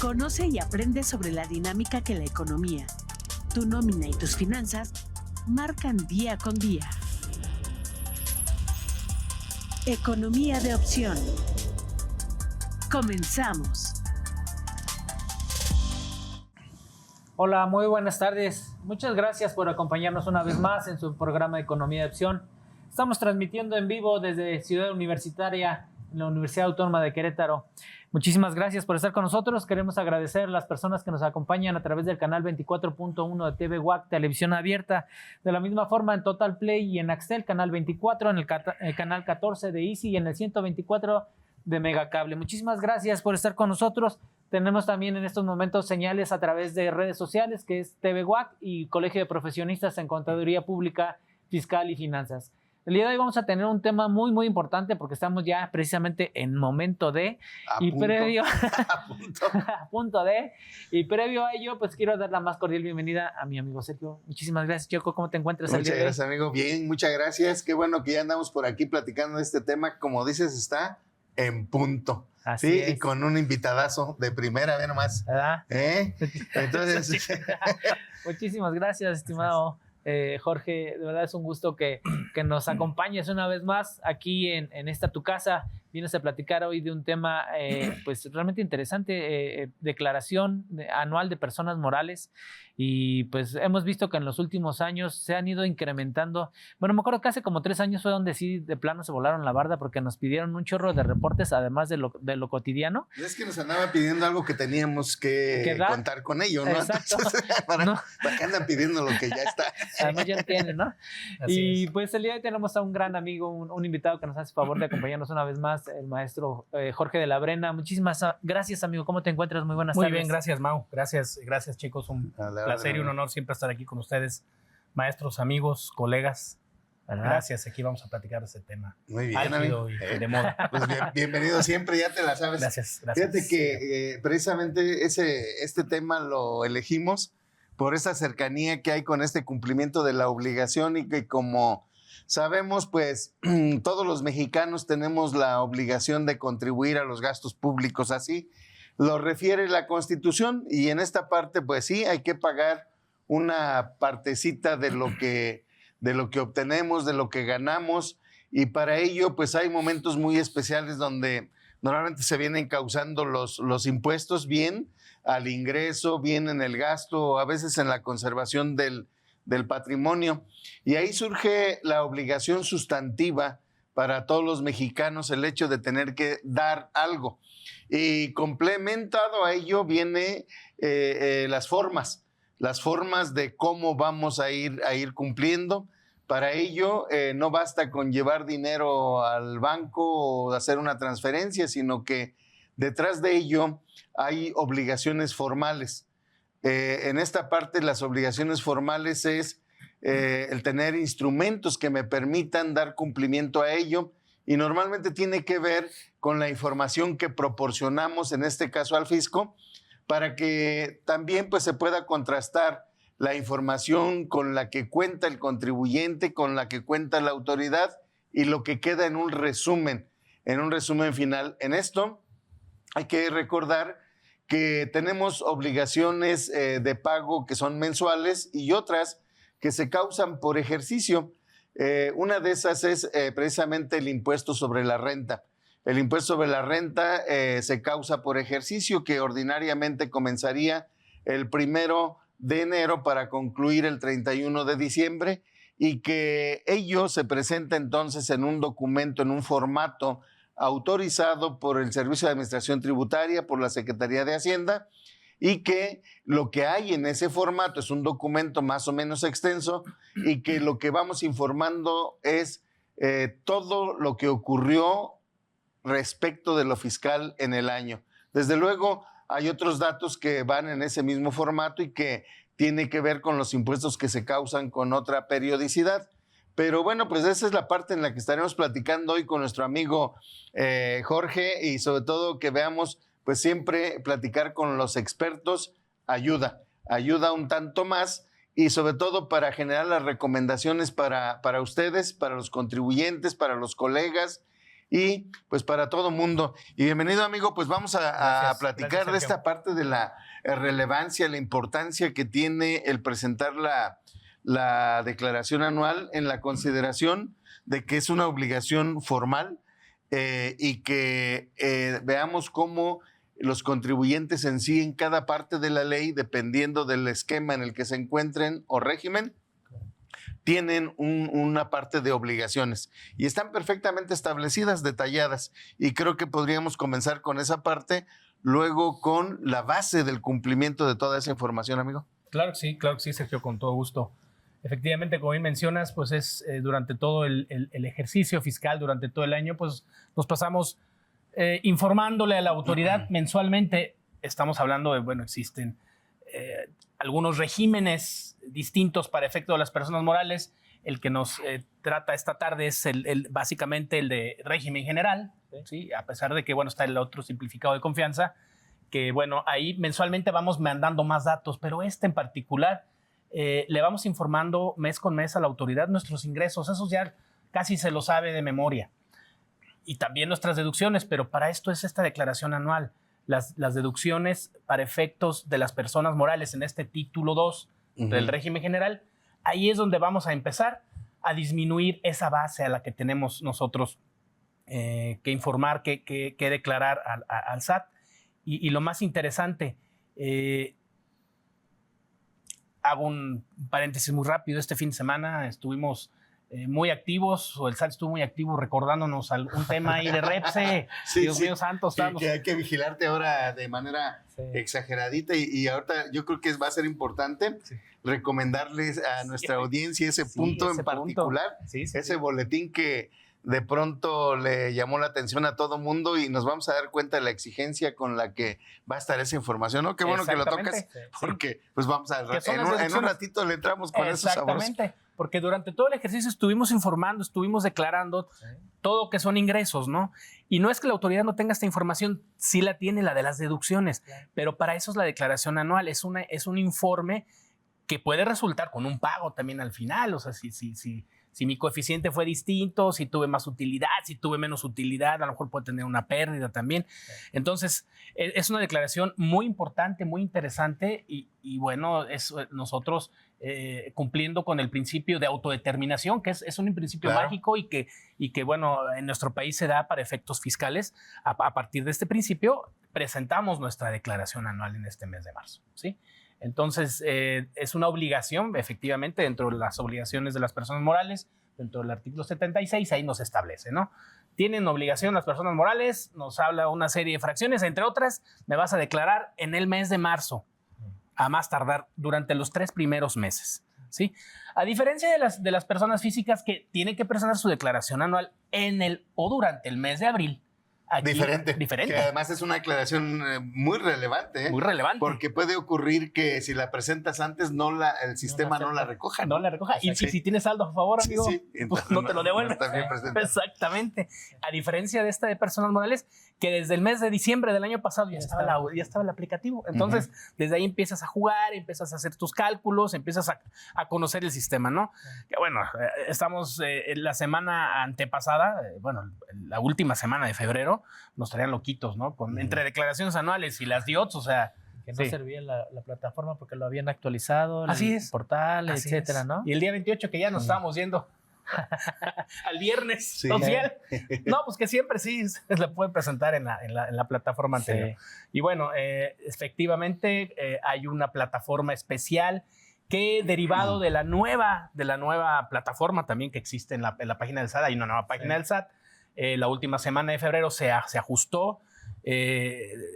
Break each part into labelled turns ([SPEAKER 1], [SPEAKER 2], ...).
[SPEAKER 1] Conoce y aprende sobre la dinámica que la economía, tu nómina y tus finanzas marcan día con día. Economía de opción. Comenzamos.
[SPEAKER 2] Hola, muy buenas tardes. Muchas gracias por acompañarnos una vez más en su programa Economía de Opción. Estamos transmitiendo en vivo desde Ciudad Universitaria, en la Universidad Autónoma de Querétaro. Muchísimas gracias por estar con nosotros. Queremos agradecer a las personas que nos acompañan a través del canal 24.1 de TV WAC, Televisión Abierta. De la misma forma en Total Play y en Axtel, canal 24, en el canal 14 de Easy y en el 124 de Megacable. Muchísimas gracias por estar con nosotros. Tenemos también en estos momentos señales a través de redes sociales, que es TV WAC y Colegio de Profesionistas en Contaduría Pública, Fiscal y Finanzas. El día de hoy vamos a tener un tema muy, muy importante porque estamos ya precisamente en momento de previo a punto de, y previo a ello, pues quiero dar la más cordial bienvenida a mi amigo Sergio. Muchísimas gracias, Choco. ¿Cómo te encuentras el día de hoy?
[SPEAKER 3] Muchas gracias, amigo. Bien, muchas gracias. Qué bueno que ya andamos por aquí platicando de este tema. Como dices, está en punto.
[SPEAKER 2] Así
[SPEAKER 3] sí,
[SPEAKER 2] es.
[SPEAKER 3] Y con un invitadazo de primera, ve nomás.
[SPEAKER 2] ¿Verdad?
[SPEAKER 3] Entonces,
[SPEAKER 2] muchísimas gracias, estimado Jorge. De verdad es un gusto que nos acompañes una vez más aquí en esta tu casa. Vienes a platicar hoy de un tema pues realmente interesante, declaración anual de personas morales, y pues hemos visto que en los últimos años se han ido incrementando. Bueno, me acuerdo que hace como 3 años fue donde sí de plano se volaron la barda porque nos pidieron un chorro de reportes además de lo cotidiano.
[SPEAKER 3] es que nos andaba pidiendo algo que teníamos que contar con ello, ¿no?
[SPEAKER 2] Exacto.
[SPEAKER 3] Entonces, ¿para qué andan pidiendo lo que ya está?
[SPEAKER 2] Además ya entienden, ¿no?
[SPEAKER 4] Así
[SPEAKER 2] y
[SPEAKER 4] es.
[SPEAKER 2] pues el día de hoy tenemos a un gran amigo, un invitado que nos hace favor de acompañarnos una vez más, el maestro Jorge de la Brena. Muchísimas gracias, amigo. ¿Cómo te encuentras? Muy buenas tardes.
[SPEAKER 4] Muy bien, gracias, Mau. Gracias, chicos. Un placer y un honor siempre estar aquí con ustedes, maestros, amigos, colegas.
[SPEAKER 2] ¿Verdad?
[SPEAKER 4] Gracias. Aquí vamos a platicar de ese tema.
[SPEAKER 3] Muy bien,
[SPEAKER 4] álgido
[SPEAKER 3] amigo.
[SPEAKER 4] y de moda.
[SPEAKER 3] Pues
[SPEAKER 4] bienvenido
[SPEAKER 3] siempre, ya te la sabes.
[SPEAKER 4] Gracias.
[SPEAKER 3] Fíjate que precisamente este tema lo elegimos por esa cercanía que hay con este cumplimiento de la obligación, y que, como sabemos, pues todos los mexicanos tenemos la obligación de contribuir a los gastos públicos. Así lo refiere la Constitución, y en esta parte pues sí hay que pagar una partecita de lo que obtenemos, de lo que ganamos, y para ello pues hay momentos muy especiales donde normalmente se vienen causando los impuestos, bien al ingreso, bien en el gasto, a veces en la conservación del patrimonio. Y ahí surge la obligación sustantiva para todos los mexicanos, el hecho de tener que dar algo. Y complementado a ello viene las formas de cómo vamos a ir cumpliendo. Para ello no basta con llevar dinero al banco o hacer una transferencia, sino que detrás de ello hay obligaciones formales. En esta parte, las obligaciones formales es el tener instrumentos que me permitan dar cumplimiento a ello, y normalmente tiene que ver con la información que proporcionamos, en este caso al fisco, para que también pues se pueda contrastar la información con la que cuenta el contribuyente, con la que cuenta la autoridad, y lo que queda en un resumen final. En esto hay que recordar que tenemos obligaciones de pago que son mensuales y otras que se causan por ejercicio. Una de esas es precisamente el impuesto sobre la renta. El impuesto sobre la renta se causa por ejercicio, que ordinariamente comenzaría el 1 de enero para concluir el 31 de diciembre, y que ello se presenta entonces en un documento, en un formato autorizado por el Servicio de Administración Tributaria, por la Secretaría de Hacienda, y que lo que hay en ese formato es un documento más o menos extenso, y que lo que vamos informando es todo lo que ocurrió respecto de lo fiscal en el año. Desde luego, hay otros datos que van en ese mismo formato y que tiene que ver con los impuestos que se causan con otra periodicidad. Pero bueno, pues esa es la parte en la que estaremos platicando hoy con nuestro amigo Jorge, y sobre todo que veamos, pues siempre platicar con los expertos ayuda un tanto más, y sobre todo para generar las recomendaciones para ustedes, para los contribuyentes, para los colegas, y pues para todo mundo. Y bienvenido, amigo, pues vamos a platicar de esta parte de la relevancia, la importancia que tiene el presentar la declaración anual en la consideración de que es una obligación formal y que veamos cómo los contribuyentes en sí, en cada parte de la ley, dependiendo del esquema en el que se encuentren o régimen, tienen una parte de obligaciones y están perfectamente establecidas, detalladas. Y creo que podríamos comenzar con esa parte, luego con la base del cumplimiento de toda esa información, amigo.
[SPEAKER 4] Claro que sí, Sergio, con todo gusto. Efectivamente, como bien mencionas, pues es durante todo el ejercicio fiscal, durante todo el año, pues nos pasamos informándole a la autoridad mensualmente. Estamos hablando de, bueno, existen algunos regímenes distintos para efecto de las personas morales. El que nos trata esta tarde es básicamente el de régimen general, ¿sí? A pesar de que, bueno, está el otro simplificado de confianza, que, bueno, ahí mensualmente vamos mandando más datos, pero en particular le vamos informando mes con mes a la autoridad nuestros ingresos. Esos ya casi se lo sabe de memoria. Y también nuestras deducciones, pero para esto es esta declaración anual. Las deducciones para efectos de las personas morales en este título 2 del régimen general, ahí es donde vamos a empezar a disminuir esa base a la que tenemos nosotros que informar, que declarar al SAT. Y lo más interesante, hago un paréntesis muy rápido. Este fin de semana estuvimos muy activos, o el SAT estuvo muy activo recordándonos algún tema ahí de REPSE.
[SPEAKER 3] Sí,
[SPEAKER 4] Dios mío santo, estamos...
[SPEAKER 3] que hay que vigilarte ahora de manera exageradita y ahorita yo creo que va a ser importante recomendarles a nuestra audiencia ese punto en particular, ese boletín que de pronto le llamó la atención a todo mundo y nos vamos a dar cuenta de la exigencia con la que va a estar esa información, ¿no? Qué bueno que lo tocas, porque pues vamos a... En un ratito le entramos con esos sabores.
[SPEAKER 4] Exactamente, porque durante todo el ejercicio estuvimos informando, estuvimos declarando todo que son ingresos, ¿no? Y no es que la autoridad no tenga esta información, sí la tiene, la de las deducciones, pero para eso es la declaración anual, es un informe que puede resultar con un pago también al final. O sea, si mi coeficiente fue distinto, si tuve más utilidad, si tuve menos utilidad, a lo mejor puede tener una pérdida también. Entonces, es una declaración muy importante, muy interesante y bueno, nosotros cumpliendo con el principio de autodeterminación, que es un principio mágico y que, bueno, en nuestro país se da para efectos fiscales. A partir de este principio, presentamos nuestra declaración anual en este mes de marzo, ¿sí? Entonces, es una obligación, efectivamente, dentro de las obligaciones de las personas morales, dentro del artículo 76, ahí nos establece, ¿no? Tienen obligación las personas morales, nos habla una serie de fracciones, entre otras, me vas a declarar en el mes de marzo, a más tardar durante los 3 primeros meses, ¿sí? A diferencia de las personas físicas que tienen que presentar su declaración anual o durante el mes de abril. Aquí, diferente.
[SPEAKER 3] Que además es una aclaración muy relevante.
[SPEAKER 4] Muy relevante.
[SPEAKER 3] Porque puede ocurrir que si la presentas antes, el sistema no la recoja.
[SPEAKER 4] No la recoja. Y si tienes saldo a favor, amigo, pues no te lo devuelve. Exactamente. A diferencia de esta de personas morales, que desde el mes de diciembre del año pasado ya estaba el aplicativo. Entonces, desde ahí empiezas a jugar, empiezas a hacer tus cálculos, empiezas a conocer el sistema, ¿no? Que bueno, estamos la semana antepasada, la última semana de febrero, nos traían loquitos, ¿no? Entre declaraciones anuales y las DIOTS, o sea...
[SPEAKER 2] Que no servía la plataforma porque lo habían actualizado,
[SPEAKER 4] el
[SPEAKER 2] portal, etcétera, ¿no?
[SPEAKER 4] Y el día 28 que ya nos estábamos yendo al viernes social. No, pues que siempre sí se le puede presentar en la plataforma anterior. Y bueno, efectivamente hay una plataforma especial que derivado de la nueva plataforma también que existe en la página del SAT, hay una nueva página del SAT. La última semana de febrero se ajustó,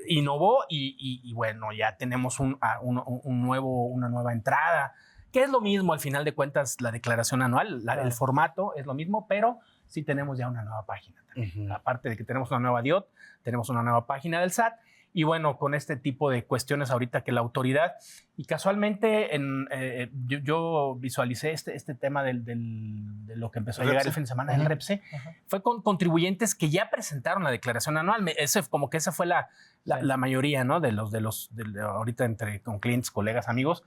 [SPEAKER 4] innovó y bueno, ya tenemos una nueva entrada, que es lo mismo al final de cuentas la declaración anual, el formato es lo mismo, pero sí tenemos ya una nueva página también. Aparte de que tenemos una nueva DIOT, tenemos una nueva página del SAT. Y bueno, con este tipo de cuestiones ahorita que la autoridad, y casualmente yo visualicé este tema de lo que empezó a llegar el fin de semana del REPSE, fue con contribuyentes que ya presentaron la declaración anual. Esa fue la mayoría, ¿no? De ahorita con clientes, colegas, amigos.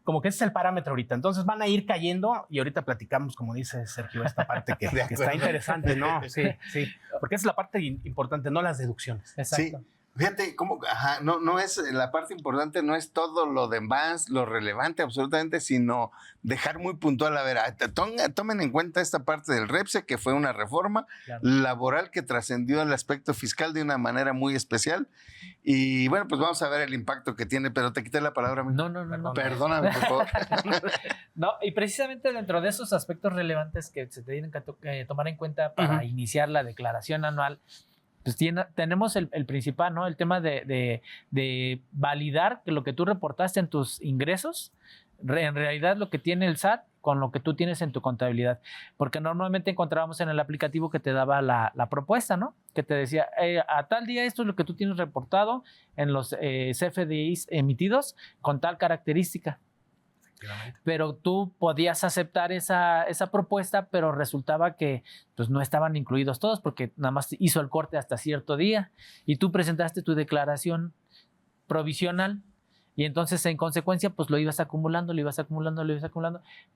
[SPEAKER 4] como que ese es el parámetro ahorita. Entonces van a ir cayendo y ahorita platicamos, como dice Sergio, esta parte que está interesante, ¿no? Sí, sí, porque esa es la parte importante, no las deducciones.
[SPEAKER 2] Exacto.
[SPEAKER 3] Sí. Fíjate cómo, no es, la parte importante no es todo lo demás, lo relevante absolutamente, sino dejar muy puntual, a ver, tomen en cuenta esta parte del REPSE, que fue una reforma laboral que trascendió el aspecto fiscal de una manera muy especial. Y bueno, pues vamos a ver el impacto que tiene, pero te quité la palabra.
[SPEAKER 2] No.
[SPEAKER 3] Perdóname, por favor.
[SPEAKER 2] No, y precisamente dentro de esos aspectos relevantes que se tienen que tomar en cuenta para iniciar la declaración anual, pues tenemos el principal, ¿no? El tema de validar que lo que tú reportaste en tus ingresos, en realidad lo que tiene el SAT con lo que tú tienes en tu contabilidad. Porque normalmente encontrábamos en el aplicativo que te daba la propuesta, ¿no? Que te decía, a tal día esto es lo que tú tienes reportado en los CFDIs emitidos con tal característica. Pero tú podías aceptar esa propuesta, pero resultaba que pues, no estaban incluidos todos porque nada más hizo el corte hasta cierto día y tú presentaste tu declaración provisional y entonces en consecuencia pues lo ibas acumulando,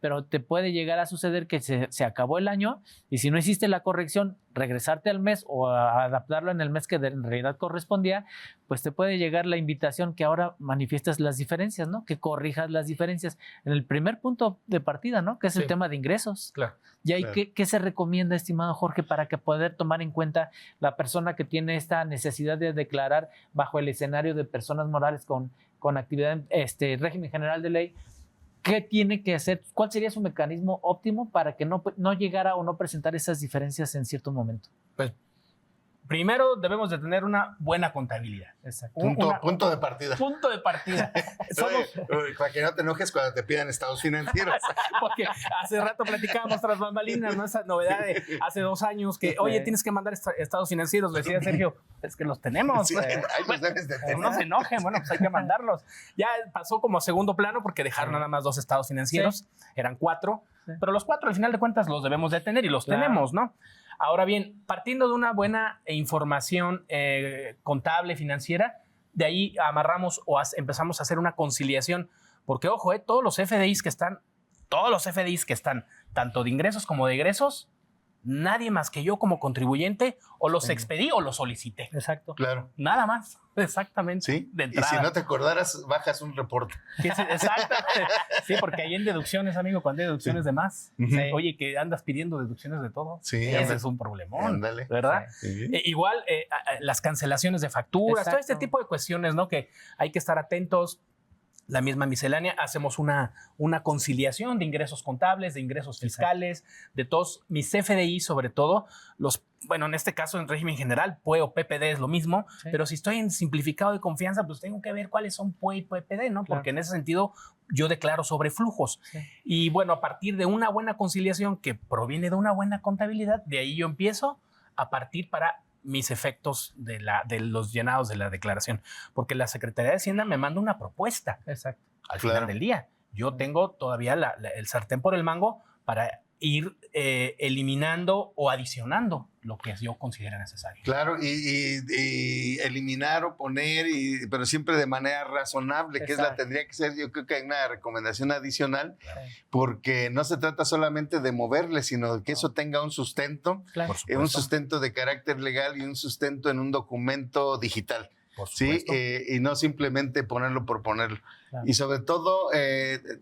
[SPEAKER 2] pero te puede llegar a suceder que se acabó el año y si no hiciste la corrección, regresarte al mes o adaptarlo en el mes que en realidad correspondía, pues te puede llegar la invitación que ahora manifiestas las diferencias, ¿no? Que corrijas las diferencias en el primer punto de partida, ¿no? Que es el tema de ingresos.
[SPEAKER 4] Claro.
[SPEAKER 2] Y ahí, ¿qué se recomienda, estimado Jorge, para que poder tomar en cuenta la persona que tiene esta necesidad de declarar bajo el escenario de personas morales con actividad en régimen general de ley? ¿Qué tiene que hacer? ¿Cuál sería su mecanismo óptimo para que no llegara o no presentar esas diferencias en cierto momento?
[SPEAKER 4] Pues primero debemos de tener una buena contabilidad.
[SPEAKER 2] Exacto.
[SPEAKER 3] Punto de partida.
[SPEAKER 4] Punto de partida.
[SPEAKER 3] Para que no te enojes cuando te pidan estados financieros.
[SPEAKER 4] Porque hace rato platicábamos tras bambalinas, ¿no? Esa novedad de hace 2 años que, oye, tienes que mandar estados financieros. Decía Sergio, es que los tenemos.
[SPEAKER 3] Sí, ahí los debes de tener.
[SPEAKER 4] No se enojen, bueno, pues hay que mandarlos. Ya pasó como a segundo plano porque dejaron nada más 2 estados financieros. Eran 4, pero los 4 al final de cuentas los debemos de tener y los tenemos, ¿no? Ahora bien, partiendo de una buena información contable, financiera, de ahí amarramos o empezamos a hacer una conciliación. Porque, ojo, todos los FDIs que están, tanto de ingresos como de egresos, nadie más que yo como contribuyente o los expedí o los solicité.
[SPEAKER 2] Exacto.
[SPEAKER 3] Claro.
[SPEAKER 4] Nada más, exactamente.
[SPEAKER 3] Sí,
[SPEAKER 4] de
[SPEAKER 3] y
[SPEAKER 4] entrada.
[SPEAKER 3] si no te acordaras, bajas un reporte.
[SPEAKER 4] Exactamente. Sí, porque hay en deducciones, amigo, cuando hay deducciones de más.
[SPEAKER 3] Sí.
[SPEAKER 4] Oye, que andas pidiendo deducciones de todo.
[SPEAKER 3] Sí,
[SPEAKER 4] ese es un problemón.
[SPEAKER 3] Ándale.
[SPEAKER 4] ¿Verdad?
[SPEAKER 3] Sí.
[SPEAKER 4] Igual las cancelaciones de facturas,
[SPEAKER 2] Exacto.
[SPEAKER 4] todo este tipo de cuestiones, ¿no? Que hay que estar atentos. La misma miscelánea, hacemos una conciliación de ingresos contables, de ingresos fiscales, de todos mis CFDI, sobre todo, bueno, en este caso en régimen general, PUE o PPD es lo mismo, pero si estoy en simplificado de confianza, pues tengo que ver cuáles son PUE y PPD, ¿no? Porque en ese sentido yo declaro sobre flujos. Sí. Y bueno, a partir de una buena conciliación que proviene de una buena contabilidad, de ahí yo empiezo a partir para mis efectos de los llenados de la declaración, porque la Secretaría de Hacienda me manda una propuesta.
[SPEAKER 2] Exacto.
[SPEAKER 4] Al final del día. Yo tengo todavía el sartén por el mango para ir eliminando o adicionando lo que yo considere necesario.
[SPEAKER 3] Claro, y eliminar o poner, pero siempre de manera razonable, que tendría que ser, yo creo que hay una recomendación adicional, porque no se trata solamente de moverle, sino que eso tenga un sustento, un sustento de carácter legal y un sustento en un documento digital. Sí, y no simplemente ponerlo por ponerlo. Claro. Y sobre todo,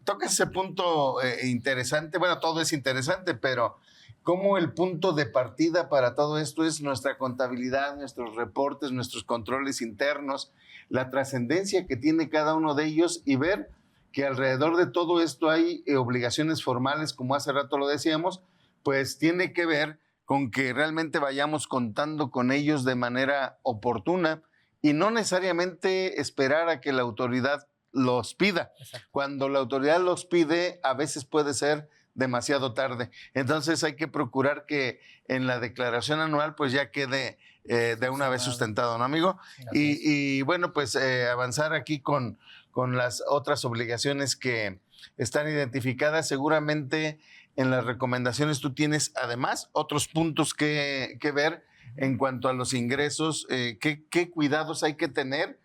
[SPEAKER 3] toca ese punto interesante, bueno, todo es interesante, pero cómo el punto de partida para todo esto es nuestra contabilidad, nuestros reportes, nuestros controles internos, la trascendencia que tiene cada uno de ellos y ver que alrededor de todo esto hay obligaciones formales, como hace rato lo decíamos, pues tiene que ver con que realmente vayamos contando con ellos de manera oportuna, y no necesariamente esperar a que la autoridad los pida. Exacto. Cuando la autoridad los pide, a veces puede ser demasiado tarde. Entonces hay que procurar que en la declaración anual pues ya quede de una vez sustentado, ¿no, amigo? Y bueno, pues avanzar aquí con las otras obligaciones que están identificadas. Seguramente en las recomendaciones tú tienes además otros puntos que ver en cuanto a los ingresos, qué cuidados hay que tener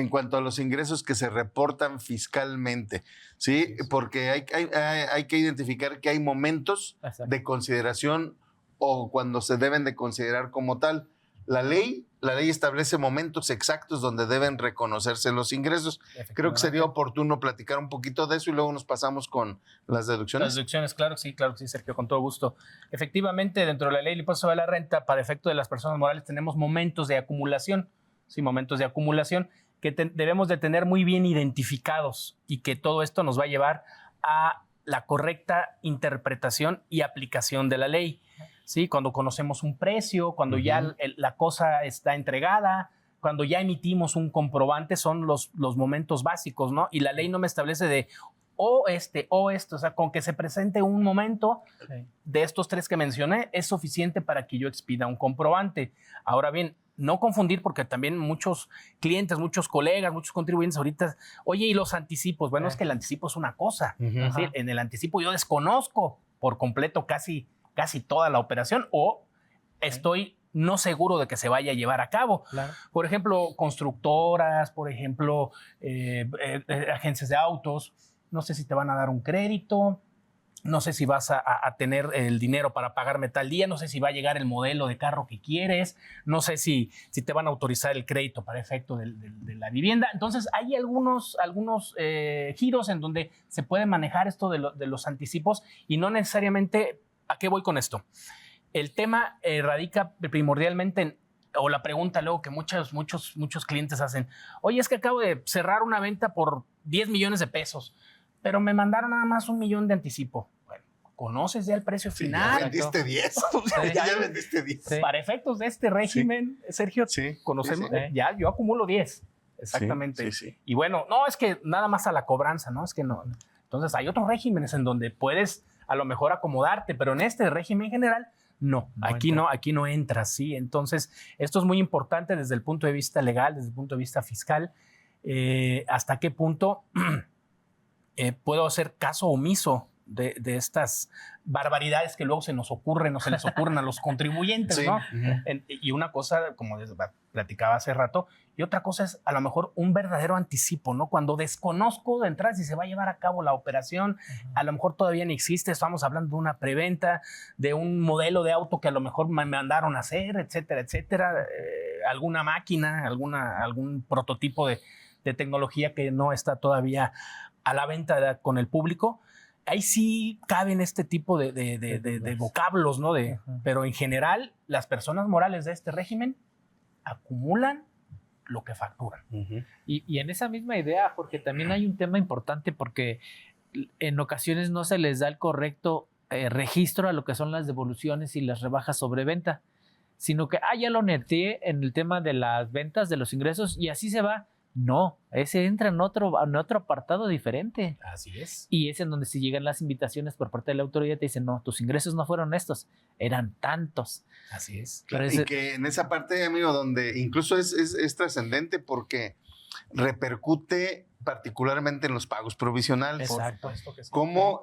[SPEAKER 3] en cuanto a los ingresos que se reportan fiscalmente, ¿sí? Porque hay que identificar que hay momentos
[SPEAKER 2] Exacto.
[SPEAKER 3] de consideración o cuando se deben de considerar como tal. La ley establece momentos exactos donde deben reconocerse los ingresos. Creo que sería oportuno platicar un poquito de eso y luego nos pasamos con las deducciones.
[SPEAKER 4] Las deducciones, claro que sí, Sergio, con todo gusto. Efectivamente, dentro de la ley del impuesto sobre la renta, para efecto de las personas morales, tenemos momentos de acumulación, sí, momentos de acumulación que debemos de tener muy bien identificados y que todo esto nos va a llevar a la correcta interpretación y aplicación de la ley. ¿Sí? Cuando conocemos un precio, cuando ya la cosa está entregada, cuando ya emitimos un comprobante, son los momentos básicos, ¿no? Y la ley no me establece de o esto, o sea, con que se presente un momento de estos 3 que mencioné, es suficiente para que yo expida un comprobante. Ahora bien, no confundir, porque también muchos clientes, muchos colegas, muchos contribuyentes ahorita, oye, ¿y los anticipos? Bueno, es que el anticipo es una cosa. ¿Sí? En el anticipo yo desconozco por completo casi toda la operación o estoy no seguro de que se vaya a llevar a cabo.
[SPEAKER 2] Claro.
[SPEAKER 4] Por ejemplo, constructoras, por ejemplo, agencias de autos, no sé si te van a dar un crédito, no sé si vas a tener el dinero para pagarme tal día, no sé si va a llegar el modelo de carro que quieres, no sé si te van a autorizar el crédito para efecto de la vivienda. Entonces, hay algunos giros en donde se puede manejar esto de los anticipos y no necesariamente. ¿A qué voy con esto? El tema radica primordialmente o la pregunta luego que muchos clientes hacen, oye, es que acabo de cerrar una venta por 10 millones de pesos, pero me mandaron nada más 1 millón de anticipo. Bueno, ¿conoces ya el precio final?
[SPEAKER 3] Ya vendiste 10. Ya vendiste 10.
[SPEAKER 4] Sí. Para efectos de este régimen, Sergio, conocemos, ya yo acumulo 10. Exactamente.
[SPEAKER 3] Sí.
[SPEAKER 4] Y bueno, no, es que nada más a la cobranza, ¿no? Es que no. Entonces hay otros regímenes en donde puedes a lo mejor acomodarte, pero en este régimen general, no, aquí no entra, ¿sí? Entonces, esto es muy importante desde el punto de vista legal, desde el punto de vista fiscal, hasta qué punto puedo hacer caso omiso de estas barbaridades que luego se nos ocurren o se les ocurren a los contribuyentes, ¿no? Y una cosa, como platicaba hace rato, y otra cosa es a lo mejor un verdadero anticipo, ¿no? Cuando desconozco de entrada si se va a llevar a cabo la operación, a lo mejor todavía no existe, estamos hablando de una preventa, de un modelo de auto que a lo mejor me mandaron a hacer, etcétera, etcétera, alguna máquina, algún prototipo de tecnología que no está todavía a la venta con el público. Ahí sí caben este tipo de vocablos, ¿no? Pero en general, las personas morales de este régimen acumulan lo que facturan.
[SPEAKER 2] Y en esa misma idea, Jorge, también hay un tema importante porque en ocasiones no se les da el correcto registro a lo que son las devoluciones y las rebajas sobre venta, sino que ya lo neteé en el tema de las ventas, de los ingresos, y así se va. No, ese entra en otro apartado diferente.
[SPEAKER 4] Así es.
[SPEAKER 2] Y es en donde si llegan las invitaciones por parte de la autoridad te dicen, no, tus ingresos no fueron estos, eran tantos.
[SPEAKER 4] Así es.
[SPEAKER 3] Claro, y que en esa parte, amigo, donde incluso es trascendente porque repercute particularmente en los pagos provisionales.
[SPEAKER 2] Exacto.
[SPEAKER 3] Cómo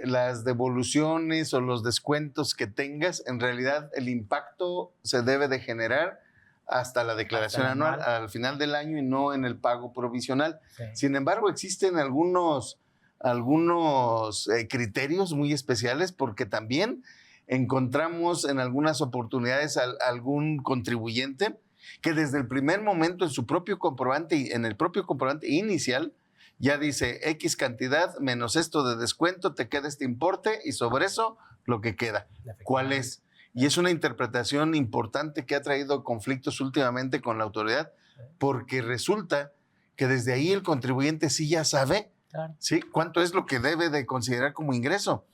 [SPEAKER 3] las devoluciones o los descuentos que tengas, en realidad el impacto se debe de generar hasta la declaración anual, al final del año y no en el pago provisional.
[SPEAKER 2] Sí.
[SPEAKER 3] Sin embargo, existen algunos criterios muy especiales porque también encontramos en algunas oportunidades algún contribuyente que desde el primer momento en su propio comprobante, en el propio comprobante inicial, ya dice X cantidad menos esto de descuento, te queda este importe y sobre eso lo que queda. ¿Cuál es? Y es una interpretación importante que ha traído conflictos últimamente con la autoridad, porque resulta que desde ahí el contribuyente sí ya sabe, ¿sí?, cuánto es lo que debe de considerar como ingreso.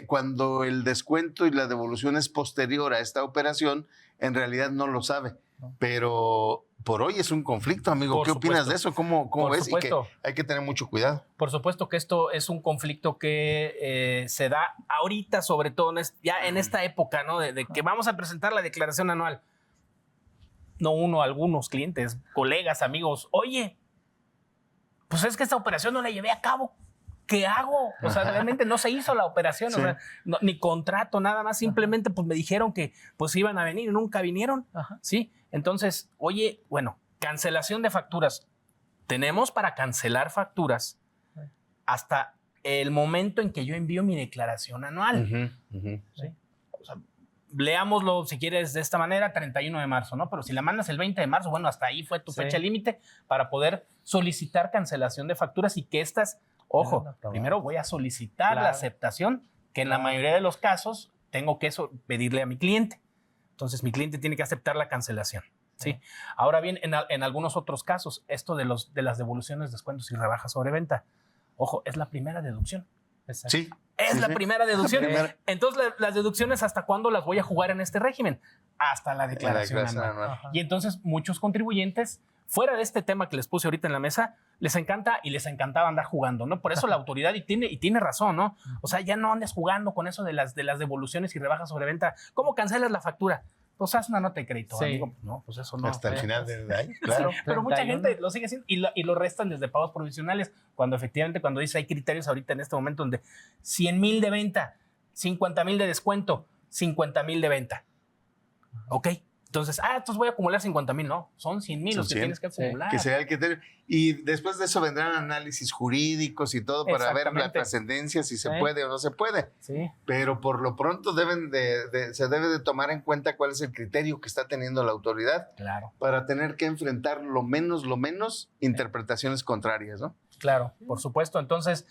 [SPEAKER 3] Cuando el descuento y la devolución es posterior a esta operación, en realidad no lo sabe. Pero por hoy es un conflicto, amigo. ¿Qué opinas de eso? ¿Cómo ves? Y que hay que tener mucho cuidado.
[SPEAKER 4] Por supuesto que esto es un conflicto que se da ahorita, sobre todo ya en esta época, ¿no? De que vamos a presentar la declaración anual. No uno, algunos clientes, colegas, amigos. Oye, pues es que esta operación no la llevé a cabo. ¿Qué hago? O sea, realmente no se hizo la operación,
[SPEAKER 3] Sí.
[SPEAKER 4] o sea, ni contrato, nada más. Simplemente pues me dijeron que pues iban a venir y nunca vinieron.
[SPEAKER 2] Ajá.
[SPEAKER 4] ¿Sí? Entonces, oye, bueno, cancelación de facturas. tenemos para cancelar facturas hasta el momento en que yo envío mi declaración anual. ¿Sí? O sea, leámoslo, si quieres, de esta manera, 31 de marzo, ¿no? Pero si la mandas el 20 de marzo, bueno, hasta ahí fue tu fecha límite para poder solicitar cancelación de facturas y que estas, ojo, primero voy a solicitar la aceptación, que en la mayoría de los casos tengo que pedirle a mi cliente. Entonces, mi cliente tiene que aceptar la cancelación. ¿Sí? Ahora bien, en algunos otros casos, esto de las devoluciones, descuentos y rebajas sobre venta, ojo, es la primera deducción.
[SPEAKER 3] Exacto. Sí.
[SPEAKER 4] Es la primera deducción. Entonces, las deducciones, ¿hasta cuándo las voy a jugar en este régimen? Hasta la declaración anual. Y entonces, muchos contribuyentes, fuera de este tema que les puse ahorita en la mesa, les encanta y les encantaba andar jugando, ¿no? Por eso la autoridad, y tiene razón, ¿no? O sea, ya no andes jugando con eso de las devoluciones y rebajas sobre venta. ¿Cómo cancelas la factura? Pues haz una nota de crédito.
[SPEAKER 2] Sí.
[SPEAKER 4] Amigo. No, pues eso no.
[SPEAKER 3] Hasta el final del año, claro.
[SPEAKER 4] Sí, pero mucha gente lo sigue haciendo y lo restan desde pagos provisionales, cuando efectivamente, cuando dice hay criterios ahorita en este momento donde 100,000 de venta, 50,000 de descuento, 50,000 de venta. ¿Ok? Entonces, entonces voy a acumular 50,000, no, son 100,000 los que tienes que acumular.
[SPEAKER 3] Que sea el criterio. Y después de eso vendrán análisis jurídicos y todo para ver la trascendencia, si se puede o no se puede.
[SPEAKER 4] Sí.
[SPEAKER 3] Pero por lo pronto se debe de tomar en cuenta cuál es el criterio que está teniendo la autoridad.
[SPEAKER 4] Claro.
[SPEAKER 3] Para tener que enfrentar lo menos, interpretaciones contrarias, ¿no?
[SPEAKER 4] Claro, por supuesto. Entonces,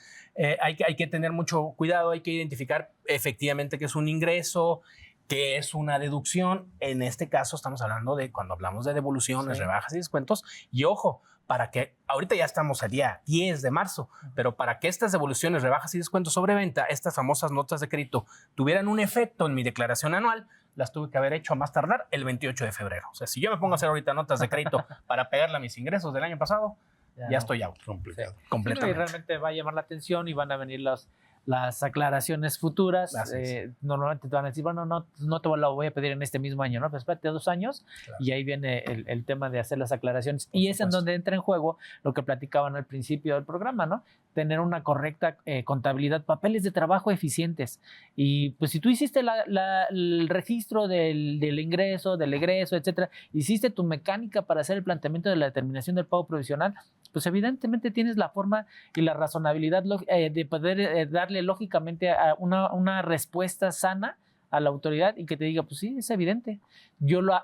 [SPEAKER 4] hay que tener mucho cuidado, hay que identificar efectivamente que es un ingreso, que es una deducción. En este caso estamos hablando de cuando hablamos de devoluciones, rebajas y descuentos. Y ojo, para que ahorita ya estamos al día 10 de marzo, pero para que estas devoluciones, rebajas y descuentos sobre venta, estas famosas notas de crédito, tuvieran un efecto en mi declaración anual, las tuve que haber hecho a más tardar el 28 de febrero. O sea, si yo me pongo a hacer ahorita notas de crédito para pegarle a mis ingresos del año pasado, ya estoy out.
[SPEAKER 3] Complicado.
[SPEAKER 4] Completamente.
[SPEAKER 2] Y realmente va a llamar la atención y van a venir las aclaraciones futuras. Normalmente te van a decir, bueno, no te lo voy a pedir en este mismo año, ¿no? Pues espérate 2 años, y ahí viene el tema de hacer las aclaraciones. Y es en donde entra en juego lo que platicaban al principio del programa, ¿no? Tener una correcta contabilidad, papeles de trabajo eficientes. Y pues si tú hiciste el registro del ingreso, del egreso, etcétera, hiciste tu mecánica para hacer el planteamiento de la determinación del pago provisional, pues evidentemente tienes la forma y la razonabilidad de poder darle lógicamente a una respuesta sana a la autoridad y que te diga, pues sí, es evidente.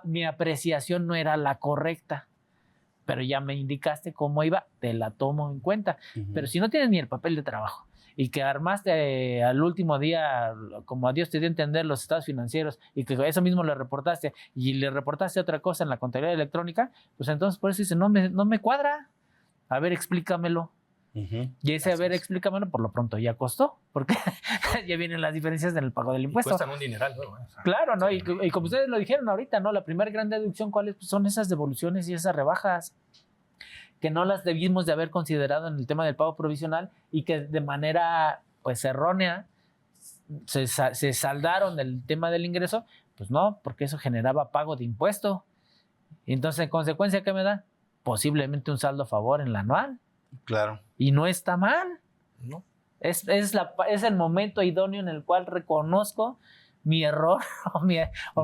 [SPEAKER 2] Mi apreciación no era la correcta, pero ya me indicaste cómo iba, te la tomo en cuenta. Pero si no tienes ni el papel de trabajo y que armaste al último día, como a Dios te dio a entender, los estados financieros, y que eso mismo le reportaste y le reportaste otra cosa en la contabilidad electrónica, pues entonces por eso dice, no me cuadra. A ver, explícamelo. Y ese explícamelo, por lo pronto ya costó, porque ya vienen las diferencias en el pago del impuesto.
[SPEAKER 4] Cuestan un dineral, ¿no? O sea,
[SPEAKER 2] claro, ¿no? Y como ustedes lo dijeron ahorita, ¿no? La primera gran deducción, ¿cuáles son esas devoluciones y esas rebajas? Que no las debimos de haber considerado en el tema del pago provisional y que de manera, pues, errónea se saldaron del tema del ingreso. Pues no, porque eso generaba pago de impuesto. Y entonces, en consecuencia, ¿qué me da? Posiblemente un saldo a favor en la anual.
[SPEAKER 3] Claro.
[SPEAKER 2] Y no está mal.
[SPEAKER 4] ¿no?
[SPEAKER 2] Es el momento idóneo en el cual reconozco mi error o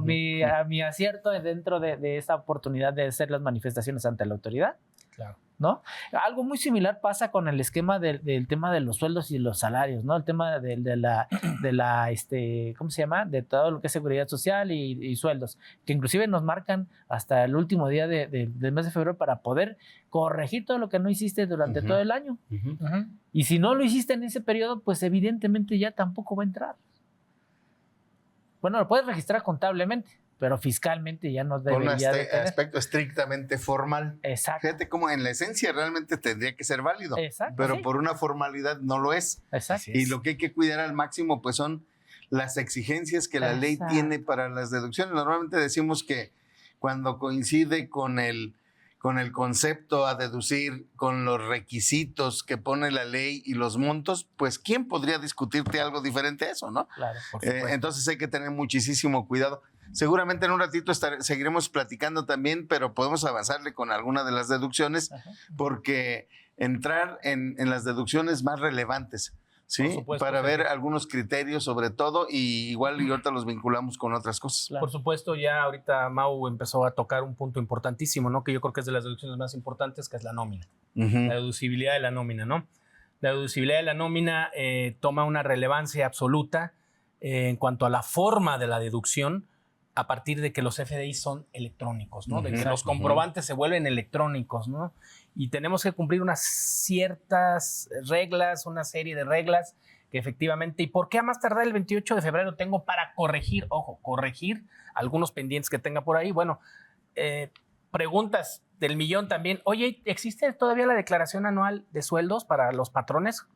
[SPEAKER 2] mi acierto dentro de esa oportunidad de hacer las manifestaciones ante la autoridad.
[SPEAKER 4] Claro.
[SPEAKER 2] ¿No? Algo muy similar pasa con el esquema del tema de los sueldos y los salarios, ¿no? El tema de la ¿cómo se llama? De todo lo que es seguridad social y sueldos, que inclusive nos marcan hasta el último día del mes de febrero para poder corregir todo lo que no hiciste durante todo el año. Y si no lo hiciste en ese periodo, pues evidentemente ya tampoco va a entrar. Bueno, lo puedes registrar contablemente, pero fiscalmente ya no debería de tener.
[SPEAKER 3] Aspecto estrictamente formal.
[SPEAKER 2] Exacto.
[SPEAKER 3] Fíjate cómo en la esencia realmente tendría que ser válido.
[SPEAKER 2] Exacto,
[SPEAKER 3] pero
[SPEAKER 2] sí.
[SPEAKER 3] por una formalidad no lo es.
[SPEAKER 2] Exacto.
[SPEAKER 3] Y lo que hay que cuidar al máximo pues son las exigencias que la ley tiene para las deducciones. Normalmente decimos que cuando coincide con el concepto a deducir, con los requisitos que pone la ley y los montos, pues ¿quién podría discutirte algo diferente a eso, no?
[SPEAKER 2] Claro,
[SPEAKER 3] entonces hay que tener muchísimo cuidado. Seguramente en un ratito seguiremos platicando también, pero podemos avanzarle con alguna de las deducciones, porque entrar en las deducciones más relevantes, ¿sí?
[SPEAKER 4] supuesto,
[SPEAKER 3] Para ver
[SPEAKER 4] Sergio.
[SPEAKER 3] algunos criterios sobre todo y igual y ahorita los vinculamos con otras cosas.
[SPEAKER 2] Claro.
[SPEAKER 4] Por supuesto, ya ahorita Mau empezó a tocar un punto importantísimo, ¿no? Que yo creo que es de las deducciones más importantes, que es la nómina. La deducibilidad de la nómina, ¿no? La deducibilidad de la nómina toma una relevancia absoluta en cuanto a la forma de la deducción a partir de que los FDI son electrónicos, ¿no? De que los comprobantes se vuelven electrónicos, ¿no? Y tenemos que cumplir unas ciertas reglas, una serie de reglas que efectivamente, ¿y por qué a más tardar el 28 de febrero tengo para corregir, ojo, corregir algunos pendientes que tenga por ahí? Bueno, preguntas del millón también. Oye, ¿existe todavía la declaración anual de sueldos para los patrones?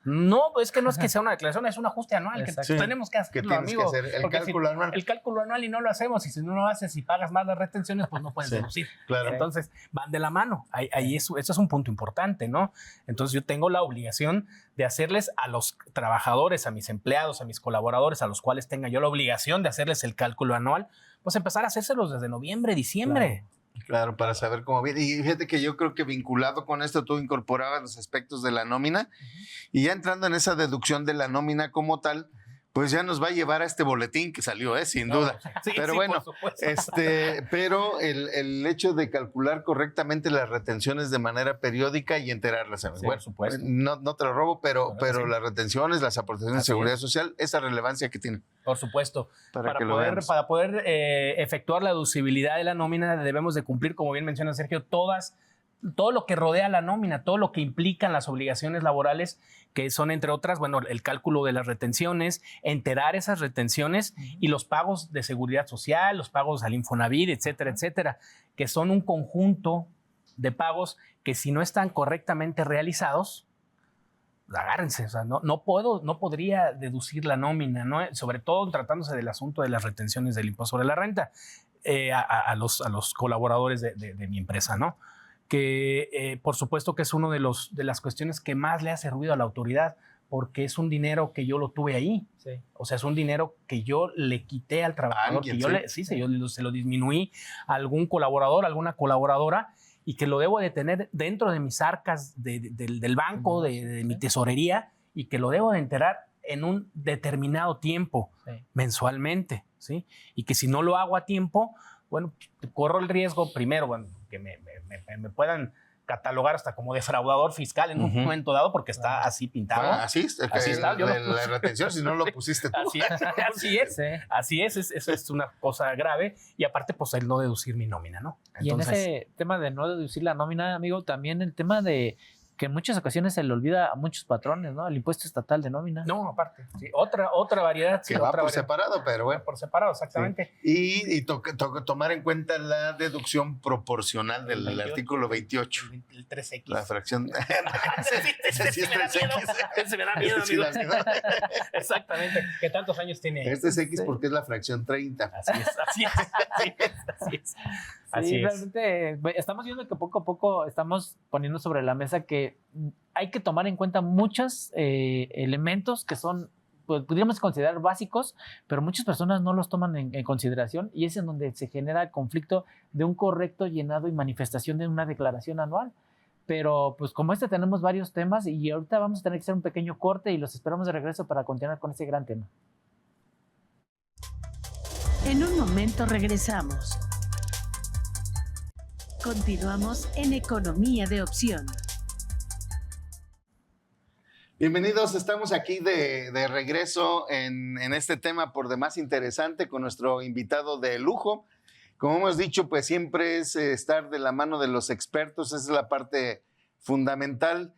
[SPEAKER 4] No, es que no es que sea una declaración, es un ajuste anual que tenemos que hacerlo,
[SPEAKER 3] que tienes
[SPEAKER 4] amigo.
[SPEAKER 3] que hacer el
[SPEAKER 4] Porque
[SPEAKER 3] cálculo anual.
[SPEAKER 4] El cálculo anual y no lo hacemos, y si no lo haces y pagas más las retenciones, pues no puedes deducir.
[SPEAKER 3] Claro.
[SPEAKER 4] Entonces, van de la mano. Ahí eso es un punto importante, ¿no? Entonces, yo tengo la obligación de hacerles a los trabajadores, a mis empleados, a mis colaboradores, a los cuales tenga yo la obligación de hacerles el cálculo anual, pues empezar a hacérselos desde noviembre, diciembre.
[SPEAKER 3] Claro, para saber cómo viene. Y fíjate que yo creo que vinculado con esto tú incorporabas los aspectos de la nómina y ya entrando en esa deducción de la nómina como tal, pues ya nos va a llevar a este boletín que salió, sin duda.
[SPEAKER 4] Sí,
[SPEAKER 3] Pero
[SPEAKER 4] sí,
[SPEAKER 3] bueno,
[SPEAKER 4] por supuesto.
[SPEAKER 3] pero el hecho de calcular correctamente las retenciones de manera periódica y enterarlas.
[SPEAKER 4] Sí,
[SPEAKER 3] Bueno,
[SPEAKER 4] por supuesto.
[SPEAKER 3] no te lo robo, pero
[SPEAKER 4] sí.
[SPEAKER 3] las retenciones, las aportaciones de
[SPEAKER 4] Así
[SPEAKER 3] seguridad
[SPEAKER 4] es.
[SPEAKER 3] social, esa relevancia que tiene.
[SPEAKER 4] Por supuesto.
[SPEAKER 3] Para que lo veamos.
[SPEAKER 4] Para poder efectuar la deducibilidad de la nómina debemos de cumplir, como bien menciona Sergio, todo lo que rodea la nómina, todo lo que implican las obligaciones laborales, que son, entre otras, bueno, el cálculo de las retenciones, enterar esas retenciones y los pagos de seguridad social, los pagos al Infonavit, etcétera, etcétera, que son un conjunto de pagos que si no están correctamente realizados, agárrense, o sea, no podría deducir la nómina, ¿no? Sobre todo tratándose del asunto de las retenciones del impuesto sobre la renta a los colaboradores de mi empresa, ¿no? Que por supuesto que es una de las cuestiones que más le hace ruido a la autoridad, porque es un dinero que yo lo tuve ahí.
[SPEAKER 2] Sí.
[SPEAKER 4] O sea, es un dinero que yo le quité al trabajador, que yo se lo disminuí a algún colaborador, alguna colaboradora, y que lo debo de tener dentro de mis arcas del banco, de mi tesorería, y que lo debo de enterar en un determinado tiempo, mensualmente, ¿sí? Y que si no lo hago a tiempo, bueno, corro el riesgo, primero, bueno, que me puedan catalogar hasta como defraudador fiscal en un momento dado, porque está así pintado.
[SPEAKER 3] Así está. La retención, si no lo pusiste tú.
[SPEAKER 4] Así es, eso es una cosa grave, y aparte, pues, el no deducir mi nómina, ¿no?
[SPEAKER 2] Y en ese tema de no deducir la nómina, amigo, también el tema de que en muchas ocasiones se le olvida a muchos patrones, ¿no? El impuesto estatal de nómina.
[SPEAKER 4] No, aparte. Sí, otra variedad.
[SPEAKER 3] Que va por separado, pero bueno.
[SPEAKER 4] Por separado, exactamente.
[SPEAKER 3] Sí. Y tomar en cuenta la deducción proporcional del
[SPEAKER 4] 28,
[SPEAKER 3] artículo 28.
[SPEAKER 4] El 3X.
[SPEAKER 3] La fracción.
[SPEAKER 4] Ese sí es 3X. Ese me da miedo,
[SPEAKER 3] Ese sí
[SPEAKER 4] amigo.
[SPEAKER 3] da miedo.
[SPEAKER 4] Exactamente. ¿Qué tantos años tiene?
[SPEAKER 3] Este es X porque es la fracción 30.
[SPEAKER 4] Así es.
[SPEAKER 2] Sí, realmente estamos viendo que poco a poco estamos poniendo sobre la mesa que hay que tomar en cuenta muchos elementos que son, pues, podríamos considerar básicos, pero muchas personas no los toman en consideración, y es en donde se genera el conflicto de un correcto llenado y manifestación de una declaración anual. Pero pues como tenemos varios temas, y ahorita vamos a tener que hacer un pequeño corte y los esperamos de regreso para continuar con este gran tema.
[SPEAKER 1] En un momento regresamos. Continuamos en Economía de Opción.
[SPEAKER 3] Bienvenidos, estamos aquí de regreso en este tema por demás interesante con nuestro invitado de lujo. Como hemos dicho, pues siempre es estar de la mano de los expertos, esa es la parte fundamental.